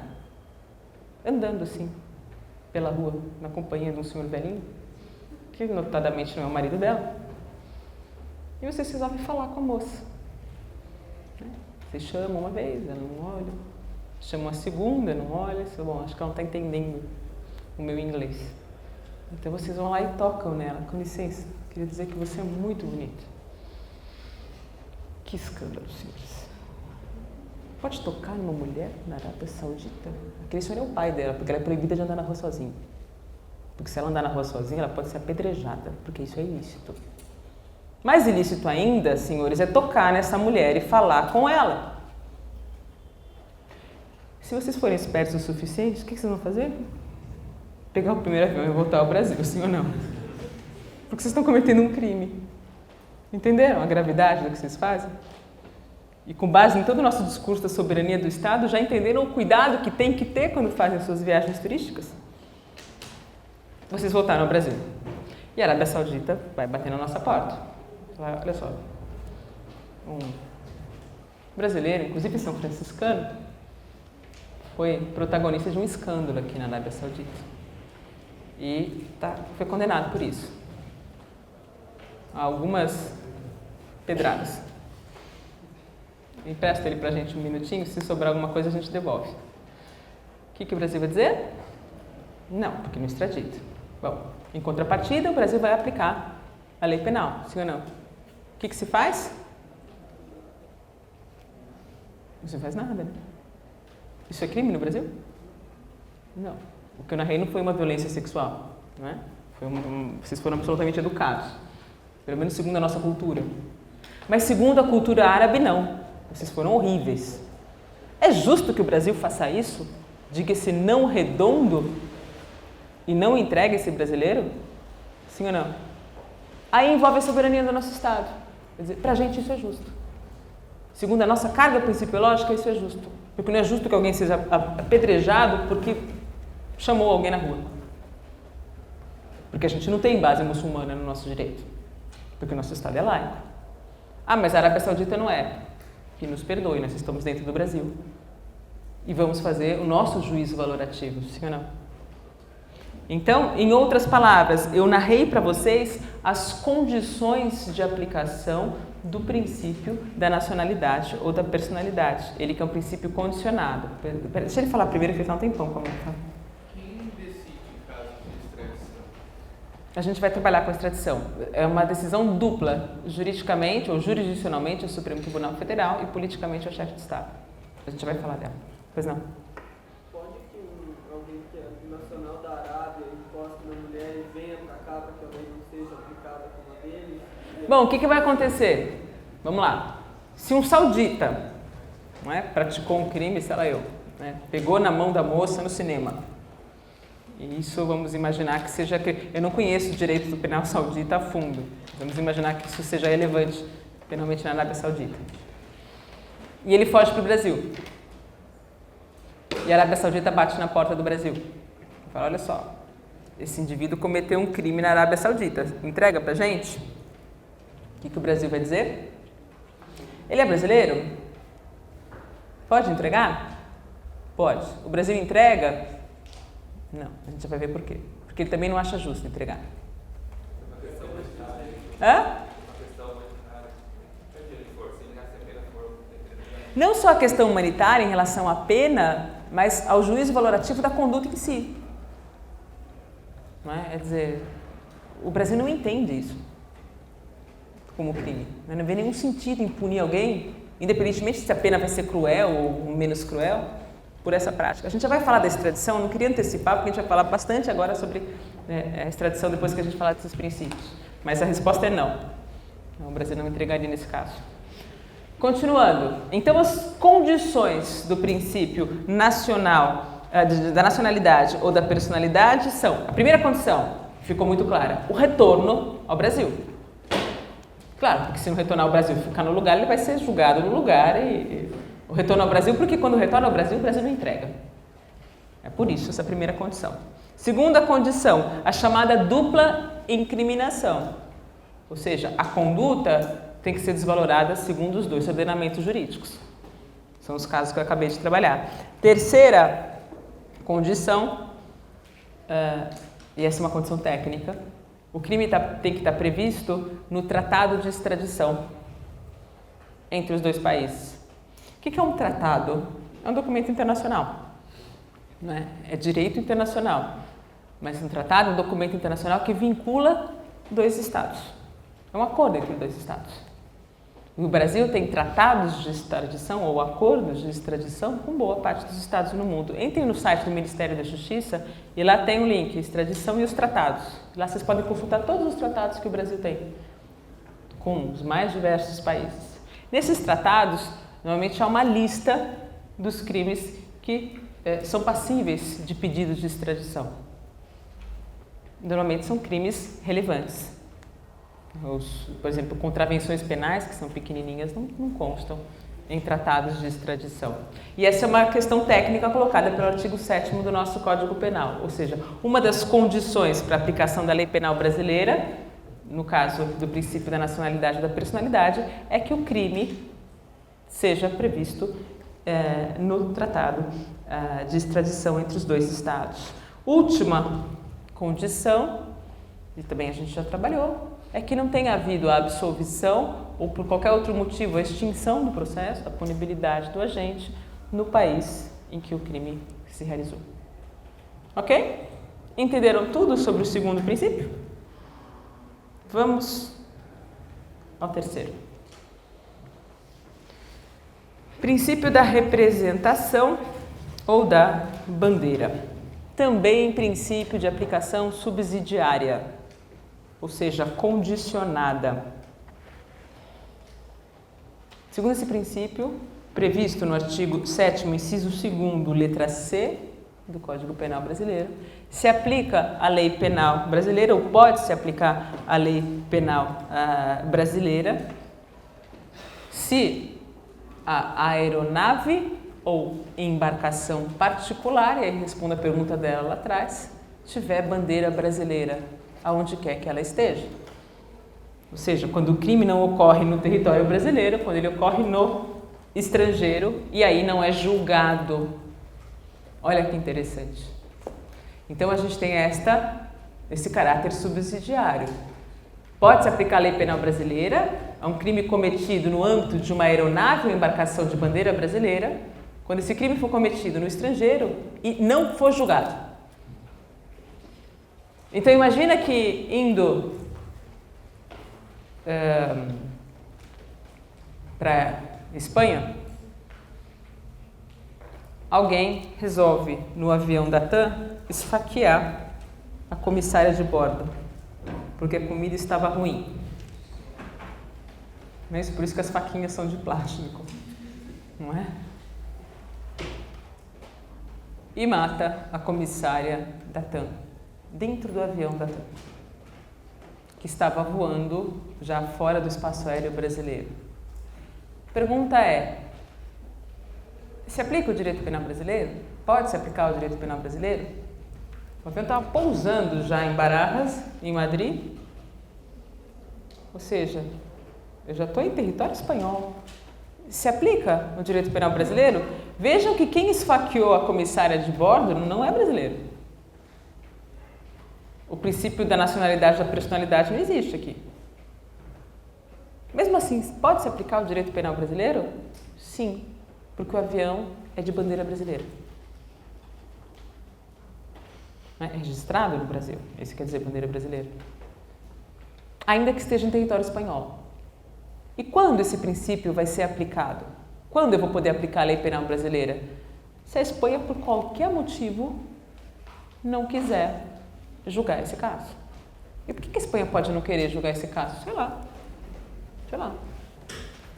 [SPEAKER 1] Andando assim, pela rua, na companhia de um senhor velhinho, que notadamente não é o marido dela. E vocês resolvem falar com a moça. Vocês chamam uma vez, ela não olha. Chamam a segunda, não olha. Bom, acho que ela não está entendendo o meu inglês. Então vocês vão lá e tocam nela. Com licença, queria dizer que você é muito bonita. Que escândalo, senhores. Pode tocar numa mulher na Arábia Saudita? Aquele senhor é o pai dela, porque ela é proibida de andar na rua sozinha. Porque se ela andar na rua sozinha, ela pode ser apedrejada, porque isso é ilícito. Mais ilícito ainda, senhores, é tocar nessa mulher e falar com ela. Se vocês forem espertos o suficiente, o que vocês vão fazer? Pegar o primeiro avião e voltar ao Brasil, sim ou não? Porque vocês estão cometendo um crime. Entenderam a gravidade do que vocês fazem? E com base em todo o nosso discurso da soberania do Estado, já entenderam o cuidado que tem que ter quando fazem as suas viagens turísticas? Vocês voltaram ao Brasil. E a Arábia Saudita vai bater na nossa porta. Olha só. Um brasileiro, inclusive são franciscano, foi protagonista de um escândalo aqui na Arábia Saudita. E foi condenado por isso. Algumas pedradas. Empresta ele pra gente um minutinho, se sobrar alguma coisa a gente devolve. O que o Brasil vai dizer? Não, porque não extradita. Bom, em contrapartida, o Brasil vai aplicar a lei penal, sim ou não? O que se faz? Não se faz nada, né? Isso é crime no Brasil? Não. O que eu narrei não foi uma violência sexual, não é? Vocês foram absolutamente educados. Pelo menos segundo a nossa cultura. Mas segundo a cultura árabe, não. Vocês foram horríveis. É justo que o Brasil faça isso? Diga esse não redondo e não entregue esse brasileiro? Sim ou não? aí envolve a soberania do nosso Estado. Quer dizer, para a gente isso é justo. Segundo a nossa carga principiológica, isso é justo. Porque não é justo que alguém seja apedrejado porque chamou alguém na rua. Porque a gente não tem base muçulmana no nosso direito. Porque o nosso Estado é laico. Ah, mas a Arábia Saudita não é. Que nos perdoe, nós estamos dentro do Brasil. E vamos fazer o nosso juízo valorativo, sim ou não? Então, em outras palavras, eu narrei para vocês as condições de aplicação do princípio da nacionalidade ou da personalidade. Ele que é um princípio condicionado. Deixa ele falar primeiro, que ele tá um tempão. Como é que fala?
[SPEAKER 5] Quem decide em caso de extradição?
[SPEAKER 1] A gente vai trabalhar com a extradição. É uma decisão dupla. Juridicamente ou jurisdicionalmente, é o Supremo Tribunal Federal e politicamente é o chefe de Estado. A gente vai falar dela. Pois não?
[SPEAKER 3] Pode que alguém que é nacional da Arábia encoste na mulher e venha para cá para que a lei não seja aplicada como a dele?
[SPEAKER 1] Bom, o que vai acontecer? Vamos lá. Se um saudita, não é, praticou um crime, sei lá eu, né, pegou na mão da moça no cinema. E isso vamos imaginar que seja... Eu não conheço o direito do penal saudita a fundo. Vamos imaginar que isso seja relevante penalmente na Arábia Saudita. E ele foge para o Brasil. E a Arábia Saudita bate na porta do Brasil. Fala, olha só, esse indivíduo cometeu um crime na Arábia Saudita. Entrega pra gente? O que o Brasil vai dizer? Ele é brasileiro? Pode entregar? Pode. O Brasil entrega? Não, a gente vai ver por quê. Porque ele também não acha justo entregar.
[SPEAKER 4] Uma questão humanitária.
[SPEAKER 1] Hã?
[SPEAKER 4] Uma questão humanitária. Se ele for, se ele a pena for...
[SPEAKER 1] Não só a questão humanitária em relação à pena, mas ao juízo valorativo da conduta em si. Não é? Quer dizer, o Brasil não entende isso como crime. Não vê nenhum sentido em punir alguém, independentemente se a pena vai ser cruel ou menos cruel, por essa prática. A gente já vai falar da extradição, eu não queria antecipar, porque a gente vai falar bastante agora sobre a extradição depois que a gente falar desses princípios. Mas a resposta é não. O Brasil não entregaria nesse caso. Continuando, então as condições do princípio nacional, da nacionalidade ou da personalidade são, a primeira condição, ficou muito clara, o retorno ao Brasil. Claro, porque se não retornar ao Brasil e ficar no lugar, ele vai ser julgado no lugar e o retorno ao Brasil, porque quando retorna ao Brasil, o Brasil não entrega. É por isso essa primeira condição. Segunda condição, a chamada dupla incriminação, ou seja, a conduta tem que ser desvalorada segundo os dois ordenamentos jurídicos. São os casos que eu acabei de trabalhar. Terceira condição, e essa é uma condição técnica, o crime tem que estar previsto no tratado de extradição entre os dois países. O que é um tratado? É um documento internacional. Não é? É direito internacional. Mas um tratado é um documento internacional que vincula dois estados. É um acordo entre dois estados. O Brasil tem tratados de extradição ou acordos de extradição com boa parte dos estados no mundo. Entrem no site do Ministério da Justiça e lá tem o link, extradição e os tratados. Lá vocês podem consultar todos os tratados que o Brasil tem com os mais diversos países. Nesses tratados, normalmente há uma lista dos crimes que são passíveis de pedidos de extradição. Normalmente são crimes relevantes. Por exemplo, contravenções penais, que são pequenininhas, não constam em tratados de extradição. E essa é uma questão técnica colocada pelo artigo 7º do nosso Código Penal, ou seja, uma das condições para a aplicação da lei penal brasileira, no caso do princípio da nacionalidade e da personalidade, é que o crime seja previsto no tratado de extradição entre os dois estados. Última condição, e também a gente já trabalhou, é que não tenha havido a absolvição ou por qualquer outro motivo a extinção do processo, a punibilidade do agente no país em que o crime se realizou. Ok? Entenderam tudo sobre o segundo princípio? Vamos ao terceiro. Princípio da representação ou da bandeira. Também princípio de aplicação subsidiária, ou seja, condicionada. Segundo esse princípio, previsto no artigo 7º, inciso 2º, letra C, do Código Penal Brasileiro, se aplica a lei penal brasileira, ou pode se aplicar a lei penal brasileira, se a aeronave ou embarcação particular, e aí respondo a pergunta dela lá atrás, tiver bandeira brasileira, aonde quer que ela esteja. Ou seja, quando o crime não ocorre no território brasileiro, quando ele ocorre no estrangeiro, e aí não é julgado. Olha que interessante. Então a gente tem esse caráter subsidiário. Pode-se aplicar a lei penal brasileira a um crime cometido no âmbito de uma aeronave ou embarcação de bandeira brasileira, quando esse crime for cometido no estrangeiro e não for julgado. Então imagina que indo para Espanha, alguém resolve no avião da TAM esfaquear a comissária de bordo, porque a comida estava ruim. Mas por isso que as faquinhas são de plástico, não é? E mata a comissária da TAM, dentro do avião da TAM, que estava voando já fora do espaço aéreo brasileiro. A pergunta é, se aplica o direito penal brasileiro? Pode se aplicar o direito penal brasileiro? O avião estava pousando já em Barajas, em Madrid, ou seja, eu já estou em território espanhol. Se aplica o direito penal brasileiro? Vejam que quem esfaqueou a comissária de bordo não é brasileiro. O princípio da nacionalidade e da personalidade não existe aqui. Mesmo assim, pode se aplicar o direito penal brasileiro? Sim, porque o avião é de bandeira brasileira. É registrado no Brasil, isso quer dizer bandeira brasileira. Ainda que esteja em território espanhol. E quando esse princípio vai ser aplicado? Quando eu vou poder aplicar a lei penal brasileira? Se a Espanha, por qualquer motivo, não quiser julgar esse caso. E por que a Espanha pode não querer julgar esse caso? Sei lá.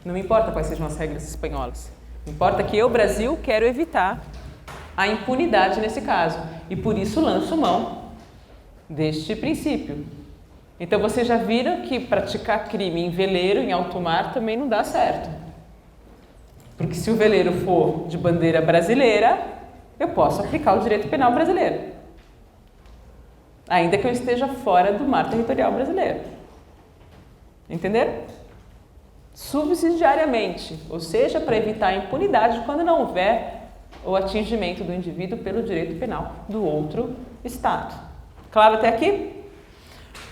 [SPEAKER 1] Não me importa quais sejam as regras espanholas. Importa que eu, Brasil, quero evitar a impunidade nesse caso. E por isso lanço mão deste princípio. Então vocês já viram que praticar crime em veleiro, em alto mar, também não dá certo. Porque se o veleiro for de bandeira brasileira, eu posso aplicar o direito penal brasileiro. Ainda que eu esteja fora do mar territorial brasileiro. Entenderam? Subsidiariamente, ou seja, para evitar a impunidade quando não houver o atingimento do indivíduo pelo direito penal do outro Estado. Claro até aqui?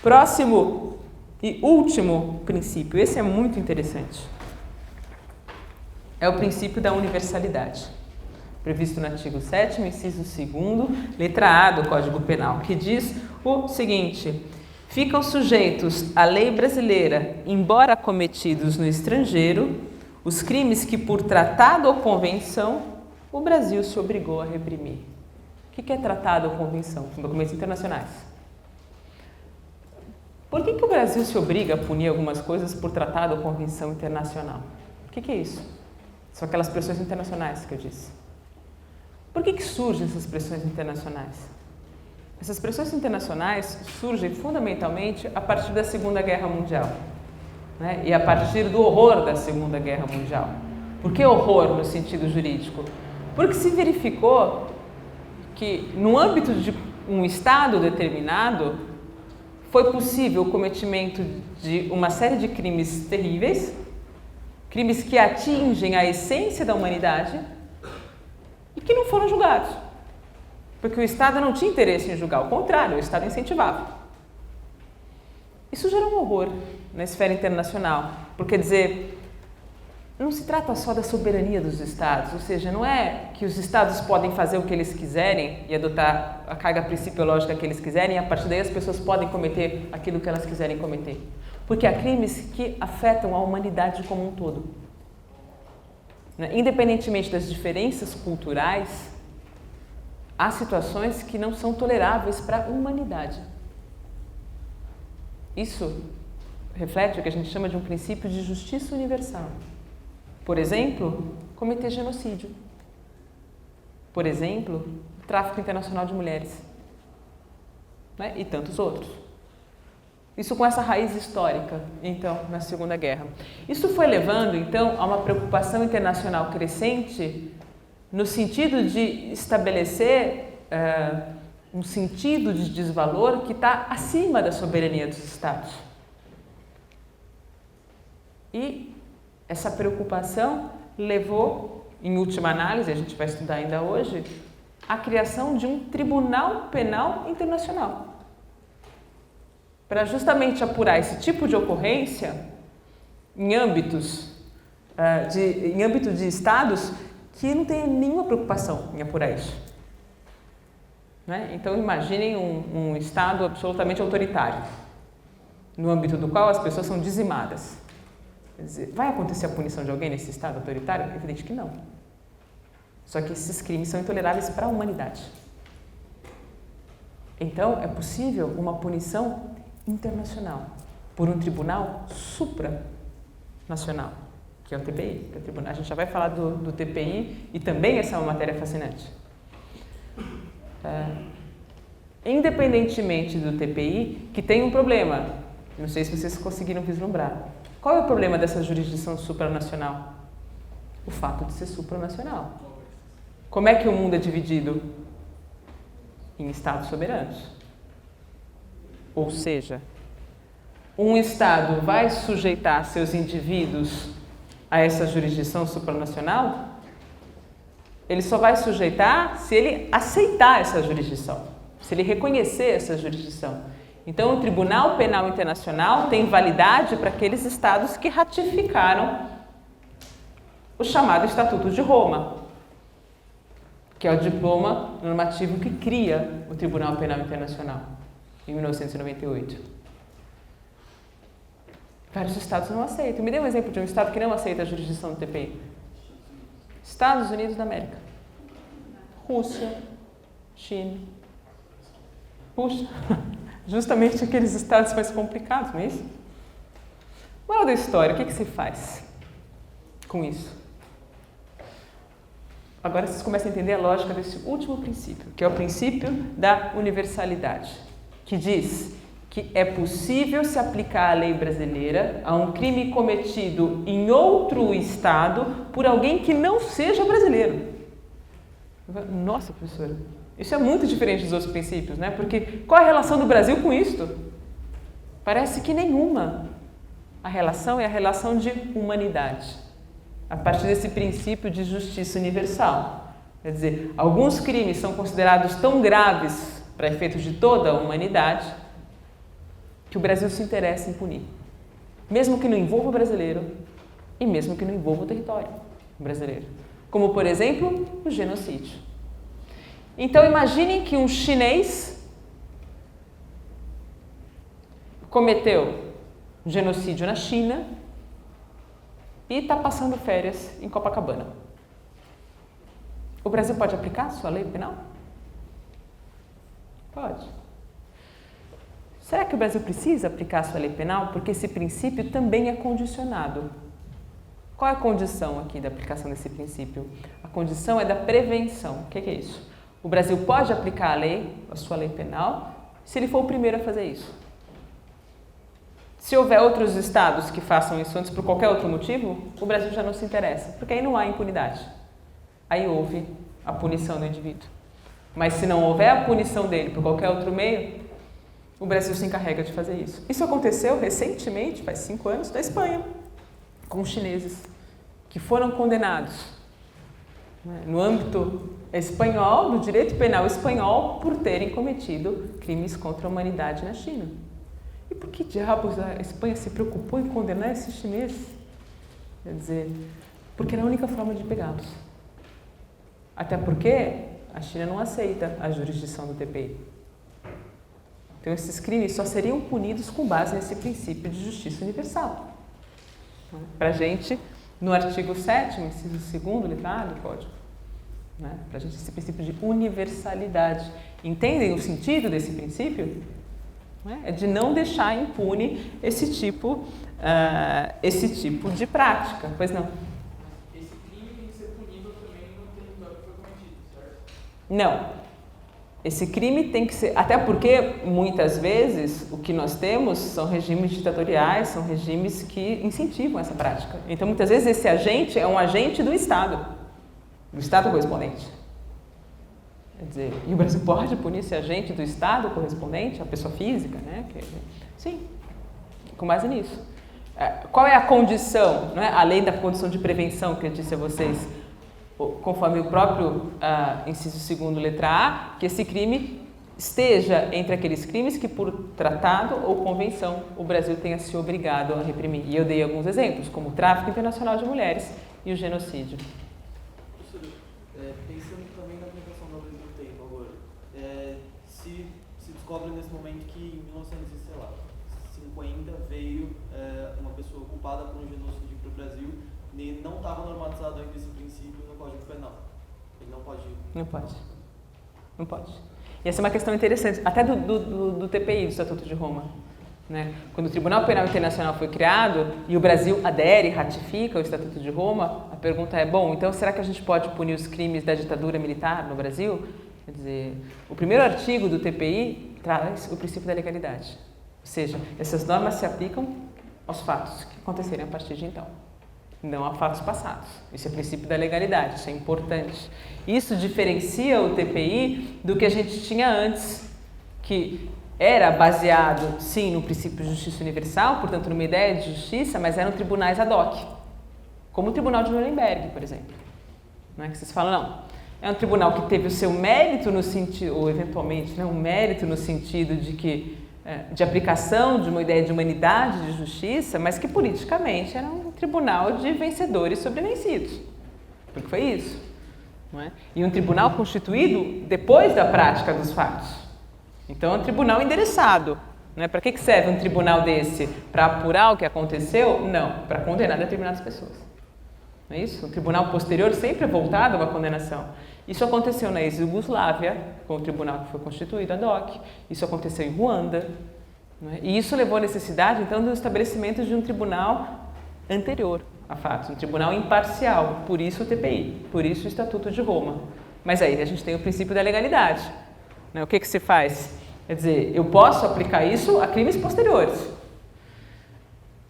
[SPEAKER 1] Próximo e último princípio, esse é muito interessante. É o princípio da universalidade, previsto no artigo 7º, inciso 2º, letra A do Código Penal, que diz o seguinte: ficam sujeitos à lei brasileira, embora cometidos no estrangeiro, os crimes que por tratado ou convenção o Brasil se obrigou a reprimir. O que é tratado ou convenção? São documentos internacionais. Por que o Brasil se obriga a punir algumas coisas por tratado ou convenção internacional? O que é isso? São aquelas pressões internacionais que eu disse. Por que surgem essas pressões internacionais? Essas pressões internacionais surgem fundamentalmente a partir da Segunda Guerra Mundial, né? E a partir do horror da Segunda Guerra Mundial. Por que horror no sentido jurídico? Porque se verificou que no âmbito de um Estado determinado foi possível o cometimento de uma série de crimes terríveis, crimes que atingem a essência da humanidade e que não foram julgados. Porque o Estado não tinha interesse em julgar, ao contrário, o Estado incentivava. Isso gerou um horror na esfera internacional, porque, dizer, não se trata só da soberania dos Estados, ou seja, não é que os Estados podem fazer o que eles quiserem e adotar a carga principiológica que eles quiserem e a partir daí as pessoas podem cometer aquilo que elas quiserem cometer. Porque há crimes que afetam a humanidade como um todo. Independentemente das diferenças culturais, há situações que não são toleráveis para a humanidade. Isso reflete o que a gente chama de um princípio de justiça universal. Por exemplo, cometer genocídio. Por exemplo, tráfico internacional de mulheres. né? E tantos outros. Isso com essa raiz histórica, então, na Segunda Guerra. Isso foi levando, então, a uma preocupação internacional crescente no sentido de estabelecer um sentido de desvalor que está acima da soberania dos Estados. E essa preocupação levou, em última análise, a gente vai estudar ainda hoje, à criação de um Tribunal Penal Internacional, para justamente apurar esse tipo de ocorrência em âmbito de estados que não têm nenhuma preocupação em apurar isso. Né? Então imaginem um estado absolutamente autoritário, no âmbito do qual as pessoas são dizimadas. Quer dizer, vai acontecer a punição de alguém nesse estado autoritário? É evidente que não. Só que esses crimes são intoleráveis para a humanidade. Então é possível uma punição internacional por um tribunal supranacional, que é o TPI. Que é o tribunal. A gente já vai falar do TPI e também essa é uma matéria fascinante. Independentemente do TPI, que tem um problema, não sei se vocês conseguiram vislumbrar. Qual é o problema dessa jurisdição supranacional? O fato de ser supranacional. Como é que o mundo é dividido? Em estados soberanos. Ou seja, um estado vai sujeitar seus indivíduos a essa jurisdição supranacional? Ele só vai sujeitar se ele aceitar essa jurisdição, se ele reconhecer essa jurisdição. Então, o Tribunal Penal Internacional tem validade para aqueles estados que ratificaram o chamado Estatuto de Roma, que é o diploma normativo que cria o Tribunal Penal Internacional, em 1998. Vários estados não aceitam. Me dê um exemplo de um estado que não aceita a jurisdição do TPI. Estados Unidos da América. Rússia, China. Puxa, justamente aqueles estados mais complicados, não é isso? Moral da história, o que se faz com isso? Agora vocês começam a entender a lógica desse último princípio, que é o princípio da universalidade, que diz que é possível se aplicar a lei brasileira a um crime cometido em outro estado por alguém que não seja brasileiro. Nossa, professora, isso é muito diferente dos outros princípios, né? Porque qual é a relação do Brasil com isto? Parece que nenhuma. A relação é a relação de humanidade, a partir desse princípio de justiça universal. Quer dizer, alguns crimes são considerados tão graves para efeitos de toda a humanidade que o Brasil se interessa em punir, mesmo que não envolva o brasileiro e mesmo que não envolva o território brasileiro. Como, por exemplo, o genocídio. Então, imaginem que um chinês cometeu um genocídio na China e está passando férias em Copacabana. O Brasil pode aplicar sua lei penal? Pode. Será que o Brasil precisa aplicar sua lei penal? Porque esse princípio também é condicionado. Qual é a condição aqui da aplicação desse princípio? A condição é da prevenção. O que é isso? O Brasil pode aplicar a sua lei penal, se ele for o primeiro a fazer isso. Se houver outros estados que façam isso antes por qualquer outro motivo, o Brasil já não se interessa, porque aí não há impunidade. Aí houve a punição do indivíduo. Mas se não houver a punição dele por qualquer outro meio, o Brasil se encarrega de fazer isso. Isso aconteceu recentemente, faz 5 anos, na Espanha, com os chineses, que foram condenados no âmbito espanhol, do direito penal espanhol, por terem cometido crimes contra a humanidade na China. E por que diabos a Espanha se preocupou em condenar esses chineses? Quer dizer, porque era a única forma de pegá-los. Até porque a China não aceita a jurisdição do TPI. Então, esses crimes só seriam punidos com base nesse princípio de justiça universal. Para a gente, no artigo 7º, inciso 2º, letra A do Código. Para a gente, esse princípio de universalidade. Entendem o sentido desse princípio? É de não deixar impune esse tipo de prática. Pois não?
[SPEAKER 5] Esse crime tem que ser punido também no território que foi cometido, certo?
[SPEAKER 1] Não. esse crime tem que ser... Até porque, muitas vezes, o que nós temos são regimes ditatoriais, são regimes que incentivam essa prática. Então, muitas vezes, esse agente é um agente do Estado correspondente. Quer dizer, e o Brasil pode punir esse agente do Estado correspondente, a pessoa física, né? Sim, com base nisso. Qual é a condição, não é? Além da condição de prevenção que eu disse a vocês, conforme o próprio inciso 2º, letra A, que esse crime esteja entre aqueles crimes que, por tratado ou convenção, o Brasil tenha se obrigado a reprimir. E eu dei alguns exemplos, como o tráfico internacional de mulheres e o genocídio.
[SPEAKER 6] Pensando também na aplicação da lei do tempo agora, se descobre nesse momento que em 1950 veio uma pessoa culpada por um genocídio para o Brasil e não estava normatizado ainda esse princípio no Código Penal. Ele não pode...
[SPEAKER 1] Não pode. E essa é uma questão interessante, até do TPI, do Estatuto de Roma. Né? Quando o Tribunal Penal Internacional foi criado e o Brasil adere, ratifica o Estatuto de Roma, a pergunta é, bom, então será que a gente pode punir os crimes da ditadura militar no Brasil? Quer dizer, o primeiro artigo do TPI traz o princípio da legalidade. Ou seja, essas normas se aplicam aos fatos que acontecerem a partir de então, não a fatos passados. Isso é o princípio da legalidade, isso é importante. Isso diferencia o TPI do que a gente tinha antes, que era baseado, sim, no princípio de justiça universal, portanto, numa ideia de justiça, mas eram tribunais ad hoc, como o Tribunal de Nuremberg, por exemplo. Não é que vocês falam, não. É um tribunal que teve o seu mérito no sentido, ou eventualmente, né, um mérito no sentido de que de aplicação de uma ideia de humanidade, de justiça, mas que politicamente era um tribunal de vencedores sobre vencidos. Porque foi isso. Não é? E um tribunal constituído depois da prática dos fatos. Então é um tribunal endereçado. Né? Para que serve um tribunal desse? Para apurar o que aconteceu? Não, para condenar determinadas pessoas. Não é isso? Um tribunal posterior sempre é voltado a uma condenação. Isso aconteceu na ex-Yugoslávia, com o tribunal que foi constituído ad hoc. Isso aconteceu em Ruanda. Né? E isso levou à necessidade, então, do estabelecimento de um tribunal anterior a fatos, um tribunal imparcial. Por isso o TPI, por isso o Estatuto de Roma. Mas aí a gente tem o princípio da legalidade. Né? O que se faz? Quer dizer, eu posso aplicar isso a crimes posteriores.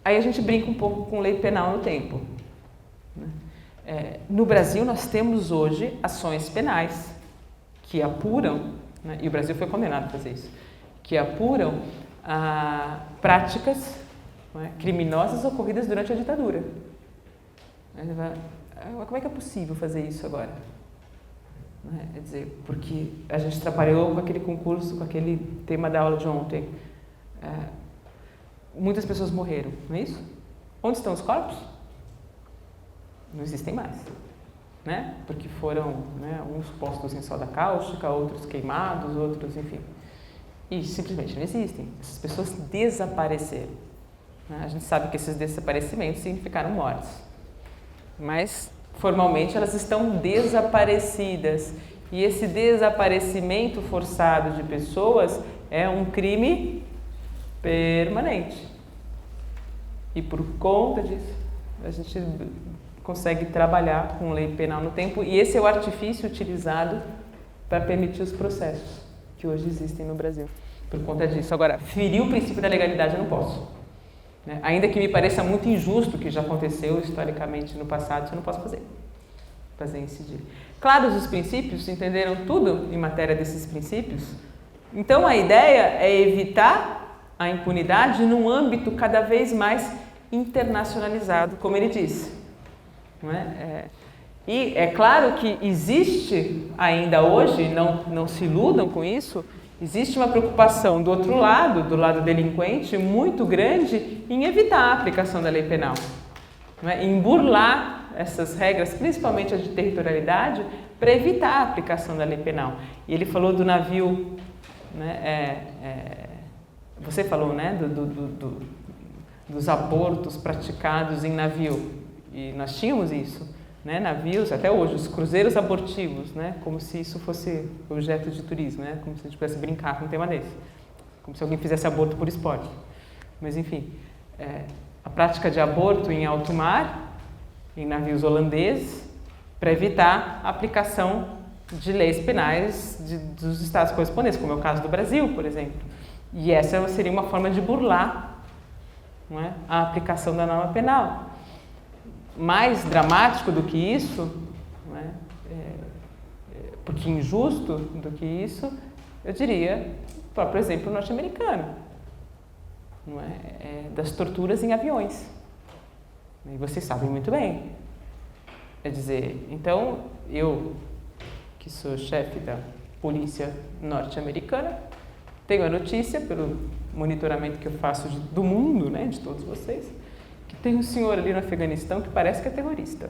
[SPEAKER 1] Aí a gente brinca um pouco com lei penal no tempo. No Brasil, nós temos hoje ações penais que apuram, né, e o Brasil foi condenado a fazer isso, que apuram práticas, né, criminosas ocorridas durante a ditadura. Como é que é possível fazer isso agora? Quer dizer, porque a gente trabalhou com aquele concurso, com aquele tema da aula de ontem. Muitas pessoas morreram, não é isso? Onde estão os corpos? Não existem mais, né? Porque foram, né, uns postos em soda cáustica, outros queimados, outros, enfim. E simplesmente não existem. Essas pessoas desapareceram. Né? A gente sabe que esses desaparecimentos significaram mortes. Mas, formalmente, elas estão desaparecidas. E esse desaparecimento forçado de pessoas é um crime permanente. E por conta disso, a gente consegue trabalhar com lei penal no tempo, e esse é o artifício utilizado para permitir os processos que hoje existem no Brasil, por conta disso. Agora, ferir o princípio da legalidade eu não posso. Né? Ainda que me pareça muito injusto, que já aconteceu historicamente no passado, isso eu não posso fazer incidir. Claros os princípios, entenderam tudo em matéria desses princípios? Então a ideia é evitar a impunidade num âmbito cada vez mais internacionalizado, como ele disse. Não é? E é claro que existe ainda hoje, não se iludam com isso, existe uma preocupação do outro lado, do lado delinquente, muito grande em evitar a aplicação da lei penal, não é? Em burlar essas regras, principalmente a de territorialidade, para evitar a aplicação da lei penal. E ele falou do navio, né, você falou, né, dos abortos praticados em navio. E nós tínhamos isso, né? Navios, até hoje, os cruzeiros abortivos, né? Como se isso fosse objeto de turismo, né? Como se a gente pudesse brincar com um tema desse. Como se alguém fizesse aborto por esporte. Mas, enfim, a prática de aborto em alto mar, em navios holandeses, para evitar a aplicação de leis penais dos estados correspondentes, como é o caso do Brasil, por exemplo. E essa seria uma forma de burlar, não é, a aplicação da norma penal. Mais dramático do que isso, não é, porque injusto do que isso, eu diria o próprio exemplo norte-americano, não é, das torturas em aviões. E vocês sabem muito bem. Quer dizer, então, eu, que sou chefe da polícia norte-americana, tenho a notícia, pelo monitoramento que eu faço do mundo, né, de todos vocês, que tem um senhor ali no Afeganistão que parece que é terrorista.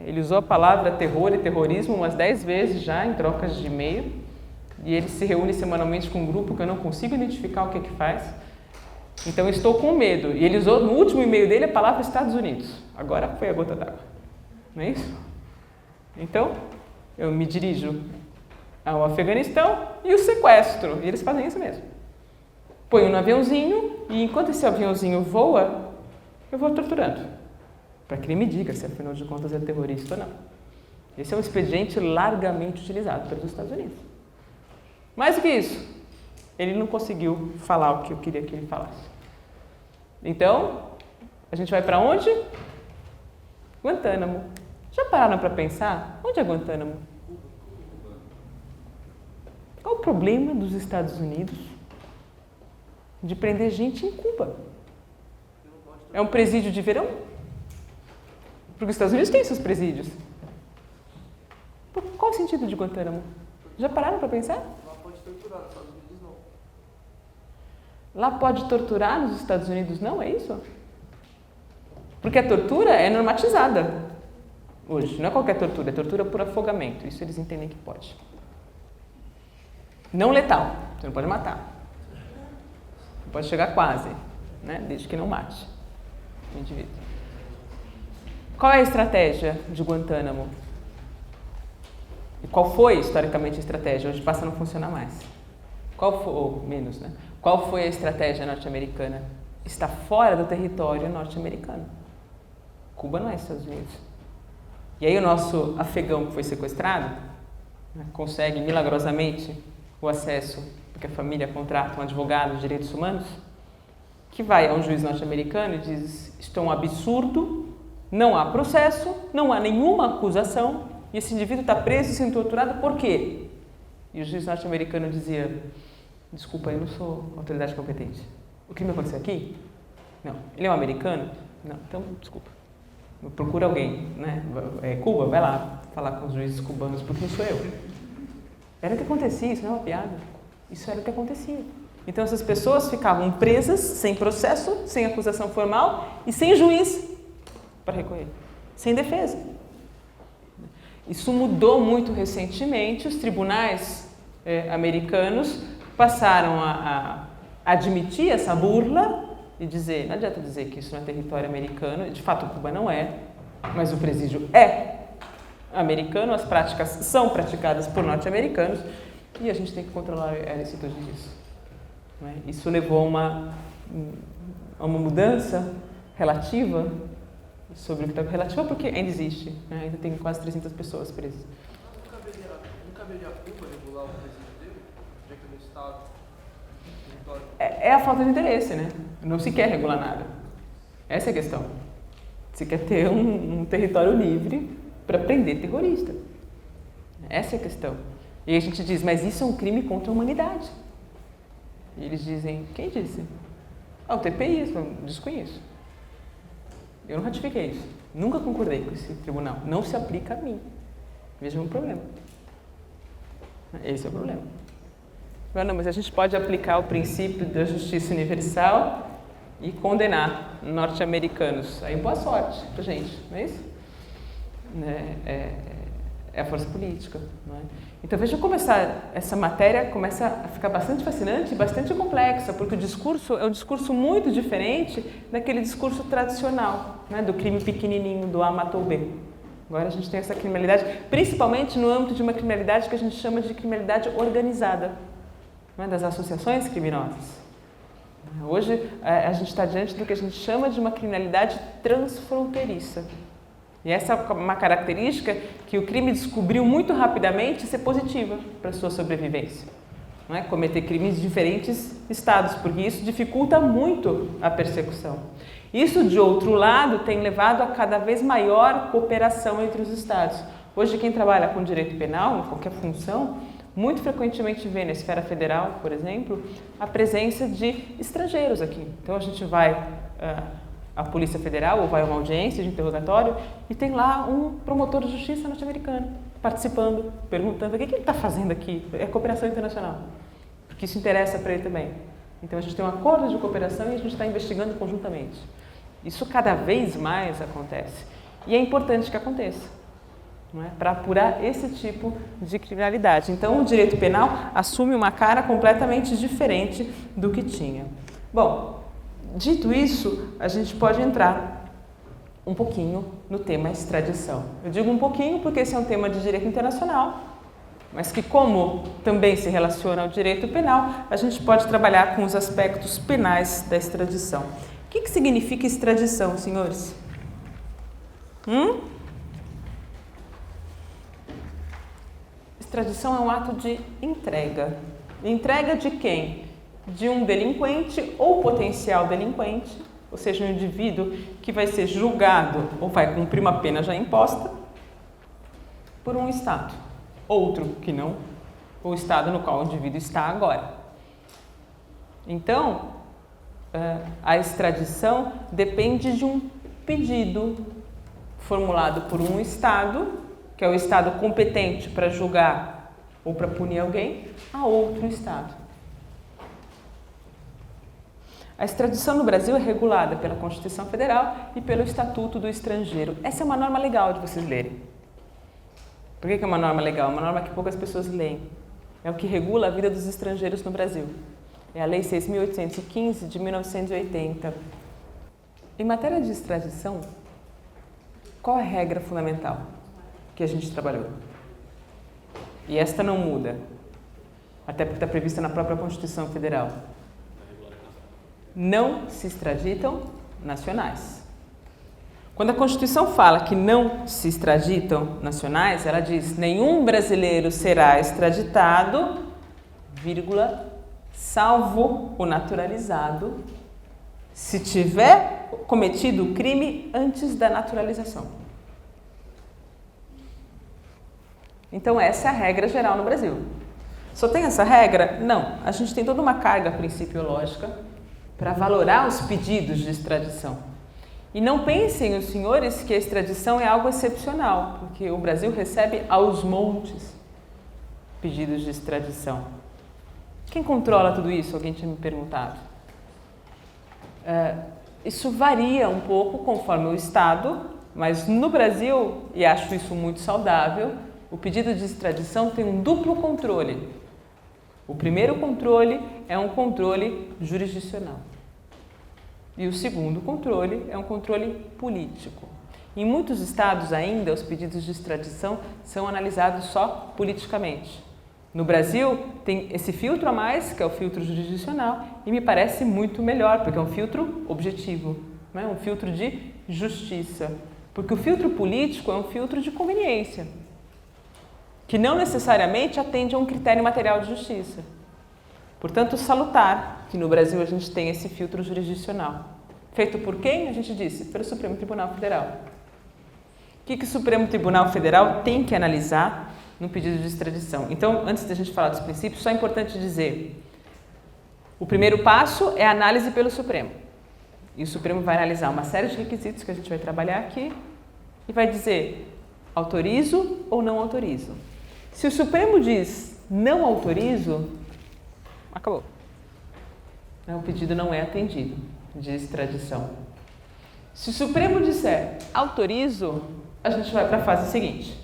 [SPEAKER 1] Ele usou a palavra terror e terrorismo umas 10 vezes já em trocas de e-mail, e ele se reúne semanalmente com um grupo que eu não consigo identificar o que é que faz. Então eu estou com medo. E ele usou no último e-mail dele a palavra Estados Unidos. Agora foi a gota d'água. Não é isso? Então, eu me dirijo ao Afeganistão e o sequestro. E eles fazem isso mesmo. Ponho no aviãozinho e enquanto esse aviãozinho voa, eu vou torturando. Para que ele me diga se afinal de contas é terrorista ou não. Esse é um expediente largamente utilizado pelos Estados Unidos. Mais do que isso, ele não conseguiu falar o que eu queria que ele falasse. Então, a gente vai para onde? Guantánamo. Já pararam para pensar? Onde é Guantánamo? Qual o problema dos Estados Unidos de prender gente em Cuba? É um presídio de verão? Porque os Estados Unidos têm seus presídios. Qual o sentido de Guantánamo? Já pararam para pensar?
[SPEAKER 3] Lá pode torturar, nos Estados Unidos não.
[SPEAKER 1] Lá pode torturar, nos Estados Unidos não? É isso? Porque a tortura é normatizada hoje. Não é qualquer tortura, é tortura por afogamento. Isso eles entendem que pode. Não letal, você não pode matar. Você pode chegar quase, né? Desde que não mate o indivíduo. Qual é a estratégia de Guantánamo? E qual foi, historicamente, a estratégia? Hoje passa a não funcionar mais. Qual foi, ou menos, né? Qual foi a estratégia norte-americana? Está fora do território norte-americano. Cuba não é Estados Unidos. E aí o nosso afegão que foi sequestrado, né, consegue milagrosamente o acesso, porque a família contrata um advogado de direitos humanos, que vai a um juiz norte-americano e diz: isto é um absurdo, não há processo, não há nenhuma acusação, e esse indivíduo está preso e sendo torturado, por quê? E o juiz norte-americano dizia: desculpa, eu não sou autoridade competente. O crime aconteceu aqui? Não. Ele é um americano? Não. Então, desculpa. Procura alguém, né? Cuba, vai lá falar com os juízes cubanos, porque não sou eu. Era o que acontecia, isso não é uma piada. Isso era o que acontecia. Então, essas pessoas ficavam presas, sem processo, sem acusação formal e sem juiz para recorrer, sem defesa. Isso mudou muito recentemente. Os tribunais americanos passaram a admitir essa burla e dizer, não adianta dizer que isso não é território americano, de fato Cuba não é, mas o presídio é americano, as práticas são praticadas por norte-americanos e a gente tem que controlar a licitude disso. Não é? Isso levou a uma mudança relativa sobre o que está relativa, porque ainda existe, né? Ainda tem quase 300 pessoas presas.
[SPEAKER 3] Não caberia a Cuba regular o presídio dele, já que no Estado, território?
[SPEAKER 1] É a falta de interesse, né? Não se quer regular nada. Essa é a questão. Se quer ter um território livre para prender terrorista. Essa é a questão. E a gente diz, mas isso é um crime contra a humanidade. E eles dizem, quem disse? O TPI, eu desconheço. Eu não ratifiquei isso. Nunca concordei com esse tribunal. Não se aplica a mim. Veja um problema. Esse é o problema. Não, mas a gente pode aplicar o princípio da justiça universal e condenar norte-americanos. Aí boa sorte pra gente, não é isso? É a força política, não é? Então veja como essa matéria começa a ficar bastante fascinante e bastante complexa, porque o discurso é um discurso muito diferente daquele discurso tradicional, né, do crime pequenininho, do A matou B. Agora a gente tem essa criminalidade, principalmente no âmbito de uma criminalidade que a gente chama de criminalidade organizada, né, das associações criminosas. Hoje a gente está diante do que a gente chama de uma criminalidade transfronteiriça. E essa é uma característica que o crime descobriu muito rapidamente ser positiva para a sua sobrevivência. Não é? Cometer crimes em diferentes estados, porque isso dificulta muito a persecução. Isso, de outro lado, tem levado a cada vez maior cooperação entre os estados. Hoje, quem trabalha com direito penal, em qualquer função, muito frequentemente vê na esfera federal, por exemplo, a presença de estrangeiros aqui. Então, a gente vai à Polícia Federal ou vai a uma audiência de interrogatório e tem lá um promotor de justiça norte-americano participando, perguntando o que ele está fazendo aqui. É cooperação internacional, porque isso interessa para ele também. Então, a gente tem um acordo de cooperação e a gente está investigando conjuntamente. Isso cada vez mais acontece. E é importante que aconteça, não é? Para apurar esse tipo de criminalidade. Então, o direito penal assume uma cara completamente diferente do que tinha. Bom, dito isso, a gente pode entrar um pouquinho no tema extradição. Eu digo um pouquinho porque esse é um tema de direito internacional, mas que, como também se relaciona ao direito penal, a gente pode trabalhar com os aspectos penais da extradição. O que significa extradição, senhores? Extradição é um ato de entrega. Entrega de quem? De um delinquente ou potencial delinquente, ou seja, um indivíduo que vai ser julgado ou vai cumprir uma pena já imposta por um Estado. Outro que não o Estado no qual o indivíduo está agora. Então, a extradição depende de um pedido formulado por um Estado, que é o Estado competente para julgar ou para punir alguém, a outro Estado. A extradição no Brasil é regulada pela Constituição Federal e pelo Estatuto do Estrangeiro. Essa é uma norma legal de vocês lerem. Por que é uma norma legal? Uma norma que poucas pessoas leem. É o que regula a vida dos estrangeiros no Brasil. É a Lei 6.815 de 1980. Em matéria de extradição, qual é a regra fundamental que a gente trabalhou? E esta não muda, até porque está prevista na própria Constituição Federal. Não se extraditam nacionais. Quando a Constituição fala que não se extraditam nacionais, ela diz: nenhum brasileiro será extraditado, vírgula, salvo o naturalizado, se tiver cometido o crime antes da naturalização. Então, essa é a regra geral no Brasil. Só tem essa regra? Não. A gente tem toda uma carga principiológica para valorar os pedidos de extradição. E não pensem os senhores que a extradição é algo excepcional, porque o Brasil recebe aos montes pedidos de extradição. Quem controla tudo isso? Alguém tinha me perguntado. Isso varia um pouco conforme o Estado, mas no Brasil, e acho isso muito saudável, o pedido de extradição tem um duplo controle. O primeiro controle é um controle jurisdicional. E o segundo controle é um controle político. Em muitos estados ainda, os pedidos de extradição são analisados só politicamente. No Brasil, tem esse filtro a mais, que é o filtro jurisdicional, e me parece muito melhor, porque é um filtro objetivo, não é? Um filtro de justiça. Porque o filtro político é um filtro de conveniência, que não necessariamente atende a um critério material de justiça. Portanto, salutar que no Brasil a gente tem esse filtro jurisdicional. Feito por quem? A gente disse, pelo Supremo Tribunal Federal. O que o Supremo Tribunal Federal tem que analisar no pedido de extradição? Então, antes da gente falar dos princípios, só é importante dizer, o primeiro passo é a análise pelo Supremo. E o Supremo vai analisar uma série de requisitos que a gente vai trabalhar aqui e vai dizer, autorizo ou não autorizo. Se o Supremo diz não autorizo, acabou. O pedido não é atendido de extradição. Se o Supremo disser autorizo, a gente vai para a fase seguinte,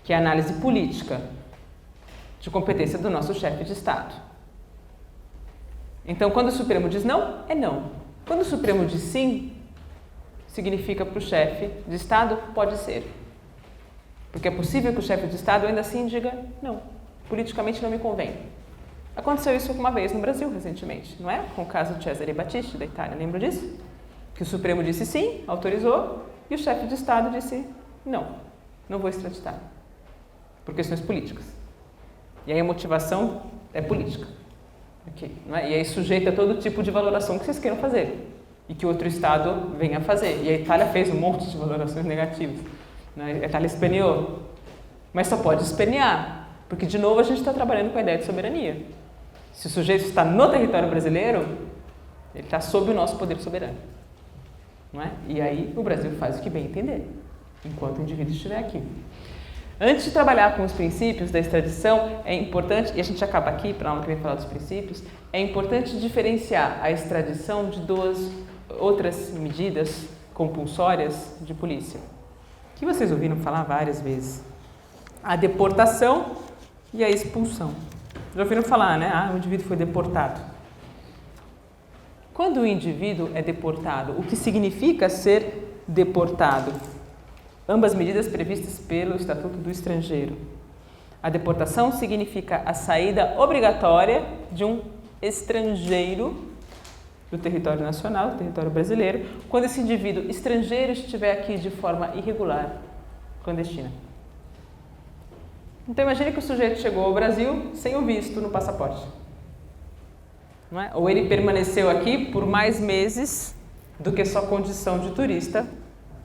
[SPEAKER 1] que é a análise política de competência do nosso chefe de Estado. Então, quando o Supremo diz não, é não. Quando o Supremo diz sim, significa para o chefe de Estado, pode ser. Porque é possível que o chefe de Estado ainda assim diga não, politicamente não me convém. Aconteceu isso uma vez no Brasil recentemente, não é? Com o caso de Cesare Battisti, da Itália, lembra disso? Que o Supremo disse sim, autorizou, e o chefe de Estado disse, não vou extraditar, por questões políticas. E aí a motivação é política. Okay, não é? E aí sujeita a todo tipo de valoração que vocês queiram fazer e que outro Estado venha fazer. E a Itália fez um monte de valorações negativas. Né? A Itália esperneou. Mas só pode espernear, porque de novo a gente está trabalhando com a ideia de soberania. Se o sujeito está no território brasileiro, ele está sob o nosso poder soberano. Não é? E aí o Brasil faz o que bem entender, enquanto o indivíduo estiver aqui. Antes de trabalhar com os princípios da extradição, é importante, e a gente acaba aqui, para a aula que vem falar dos princípios, é importante diferenciar a extradição de duas outras medidas compulsórias de polícia, que vocês ouviram falar várias vezes. A deportação e a expulsão. Já ouviram falar, né? O indivíduo foi deportado. Quando o indivíduo é deportado, o que significa ser deportado? Ambas medidas previstas pelo Estatuto do Estrangeiro. A deportação significa a saída obrigatória de um estrangeiro do território nacional, do território brasileiro, quando esse indivíduo estrangeiro estiver aqui de forma irregular, clandestina. Então imagine que o sujeito chegou ao Brasil sem o visto no passaporte. Não é? Ou ele permaneceu aqui por mais meses do que sua condição de turista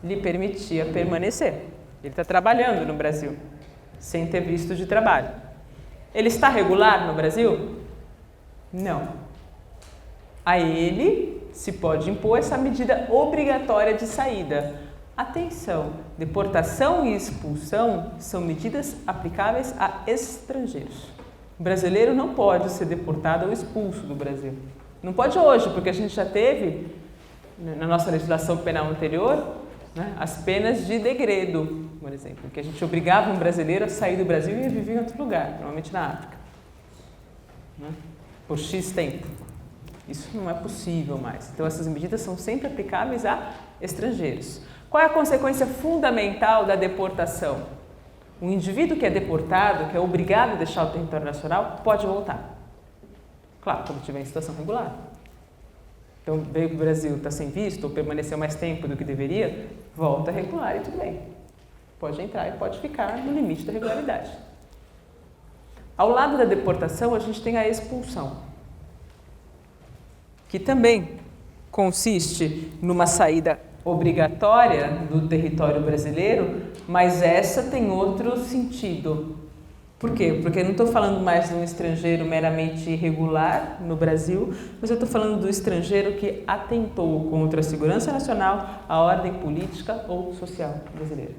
[SPEAKER 1] lhe permitia permanecer. Ele está trabalhando no Brasil, sem ter visto de trabalho. Ele está regular no Brasil? Não. A ele se pode impor essa medida obrigatória de saída. Atenção, deportação e expulsão são medidas aplicáveis a estrangeiros. O brasileiro não pode ser deportado ou expulso do Brasil. Não pode hoje, porque a gente já teve, na nossa legislação penal anterior, né, as penas de degredo, por exemplo, que a gente obrigava um brasileiro a sair do Brasil e viver em outro lugar, normalmente na África, né, por X tempo. Isso não é possível mais. Então, essas medidas são sempre aplicáveis a estrangeiros. Qual é a consequência fundamental da deportação? Um indivíduo que é deportado, que é obrigado a deixar o território nacional, pode voltar. Claro, quando estiver em situação regular. Então, veio para o Brasil, está sem visto, ou permaneceu mais tempo do que deveria, volta regular e tudo bem. Pode entrar e pode ficar no limite da regularidade. Ao lado da deportação, a gente tem a expulsão, que também consiste numa saída obrigatória do território brasileiro, mas essa tem outro sentido. Por quê? Porque eu não estou falando mais de um estrangeiro meramente irregular no Brasil, mas eu estou falando do estrangeiro que atentou contra a segurança nacional, a ordem política ou social brasileira.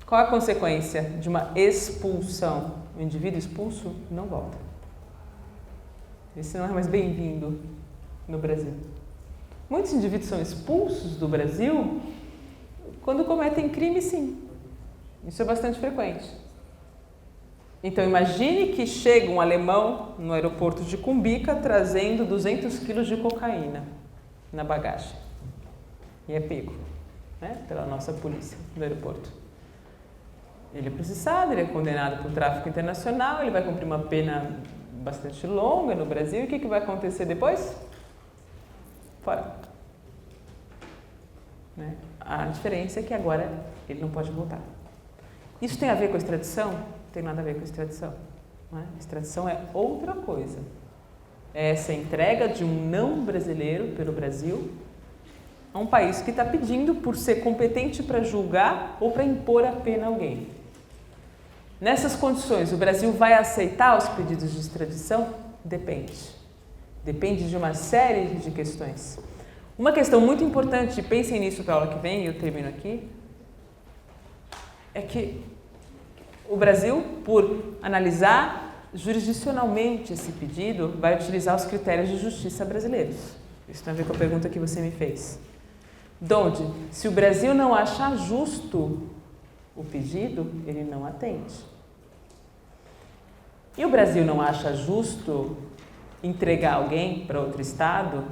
[SPEAKER 1] Qual a consequência de uma expulsão? O indivíduo expulso não volta. Esse não é mais bem-vindo no Brasil. Muitos indivíduos são expulsos do Brasil quando cometem crime, sim. Isso é bastante frequente. Então, imagine que chega um alemão no aeroporto de Cumbica trazendo 200 quilos de cocaína na bagagem. E é pego, né, pela nossa polícia do aeroporto. Ele é processado, ele é condenado por tráfico internacional, ele vai cumprir uma pena bastante longa no Brasil. E o que vai acontecer depois? Fora. Né? A diferença é que agora ele não pode voltar. Isso tem a ver com a extradição? Não tem nada a ver com a extradição. Não é? A extradição é outra coisa. É essa entrega de um não brasileiro pelo Brasil a um país que está pedindo por ser competente para julgar ou para impor a pena a alguém. Nessas condições, o Brasil vai aceitar os pedidos de extradição? Depende. Depende de uma série de questões. Uma questão muito importante, pensem nisso para a aula que vem, e eu termino aqui, é que o Brasil, por analisar jurisdicionalmente esse pedido, vai utilizar os critérios de justiça brasileiros. Isso tem a ver com a pergunta que você me fez. Donde, se o Brasil não achar justo o pedido, ele não atende. E o Brasil não acha justo entregar alguém para outro estado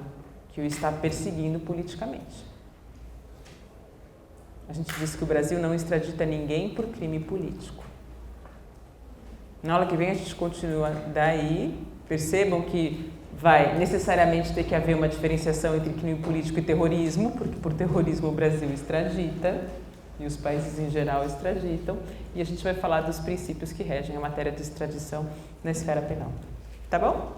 [SPEAKER 1] que o está perseguindo politicamente. A gente diz que o Brasil não extradita ninguém por crime político. Na aula que vem a gente continua daí. Percebam que vai necessariamente ter que haver uma diferenciação entre crime político e terrorismo, porque por terrorismo o Brasil extradita e os países em geral extraditam, e a gente vai falar dos princípios que regem a matéria de extradição na esfera penal. Tá bom?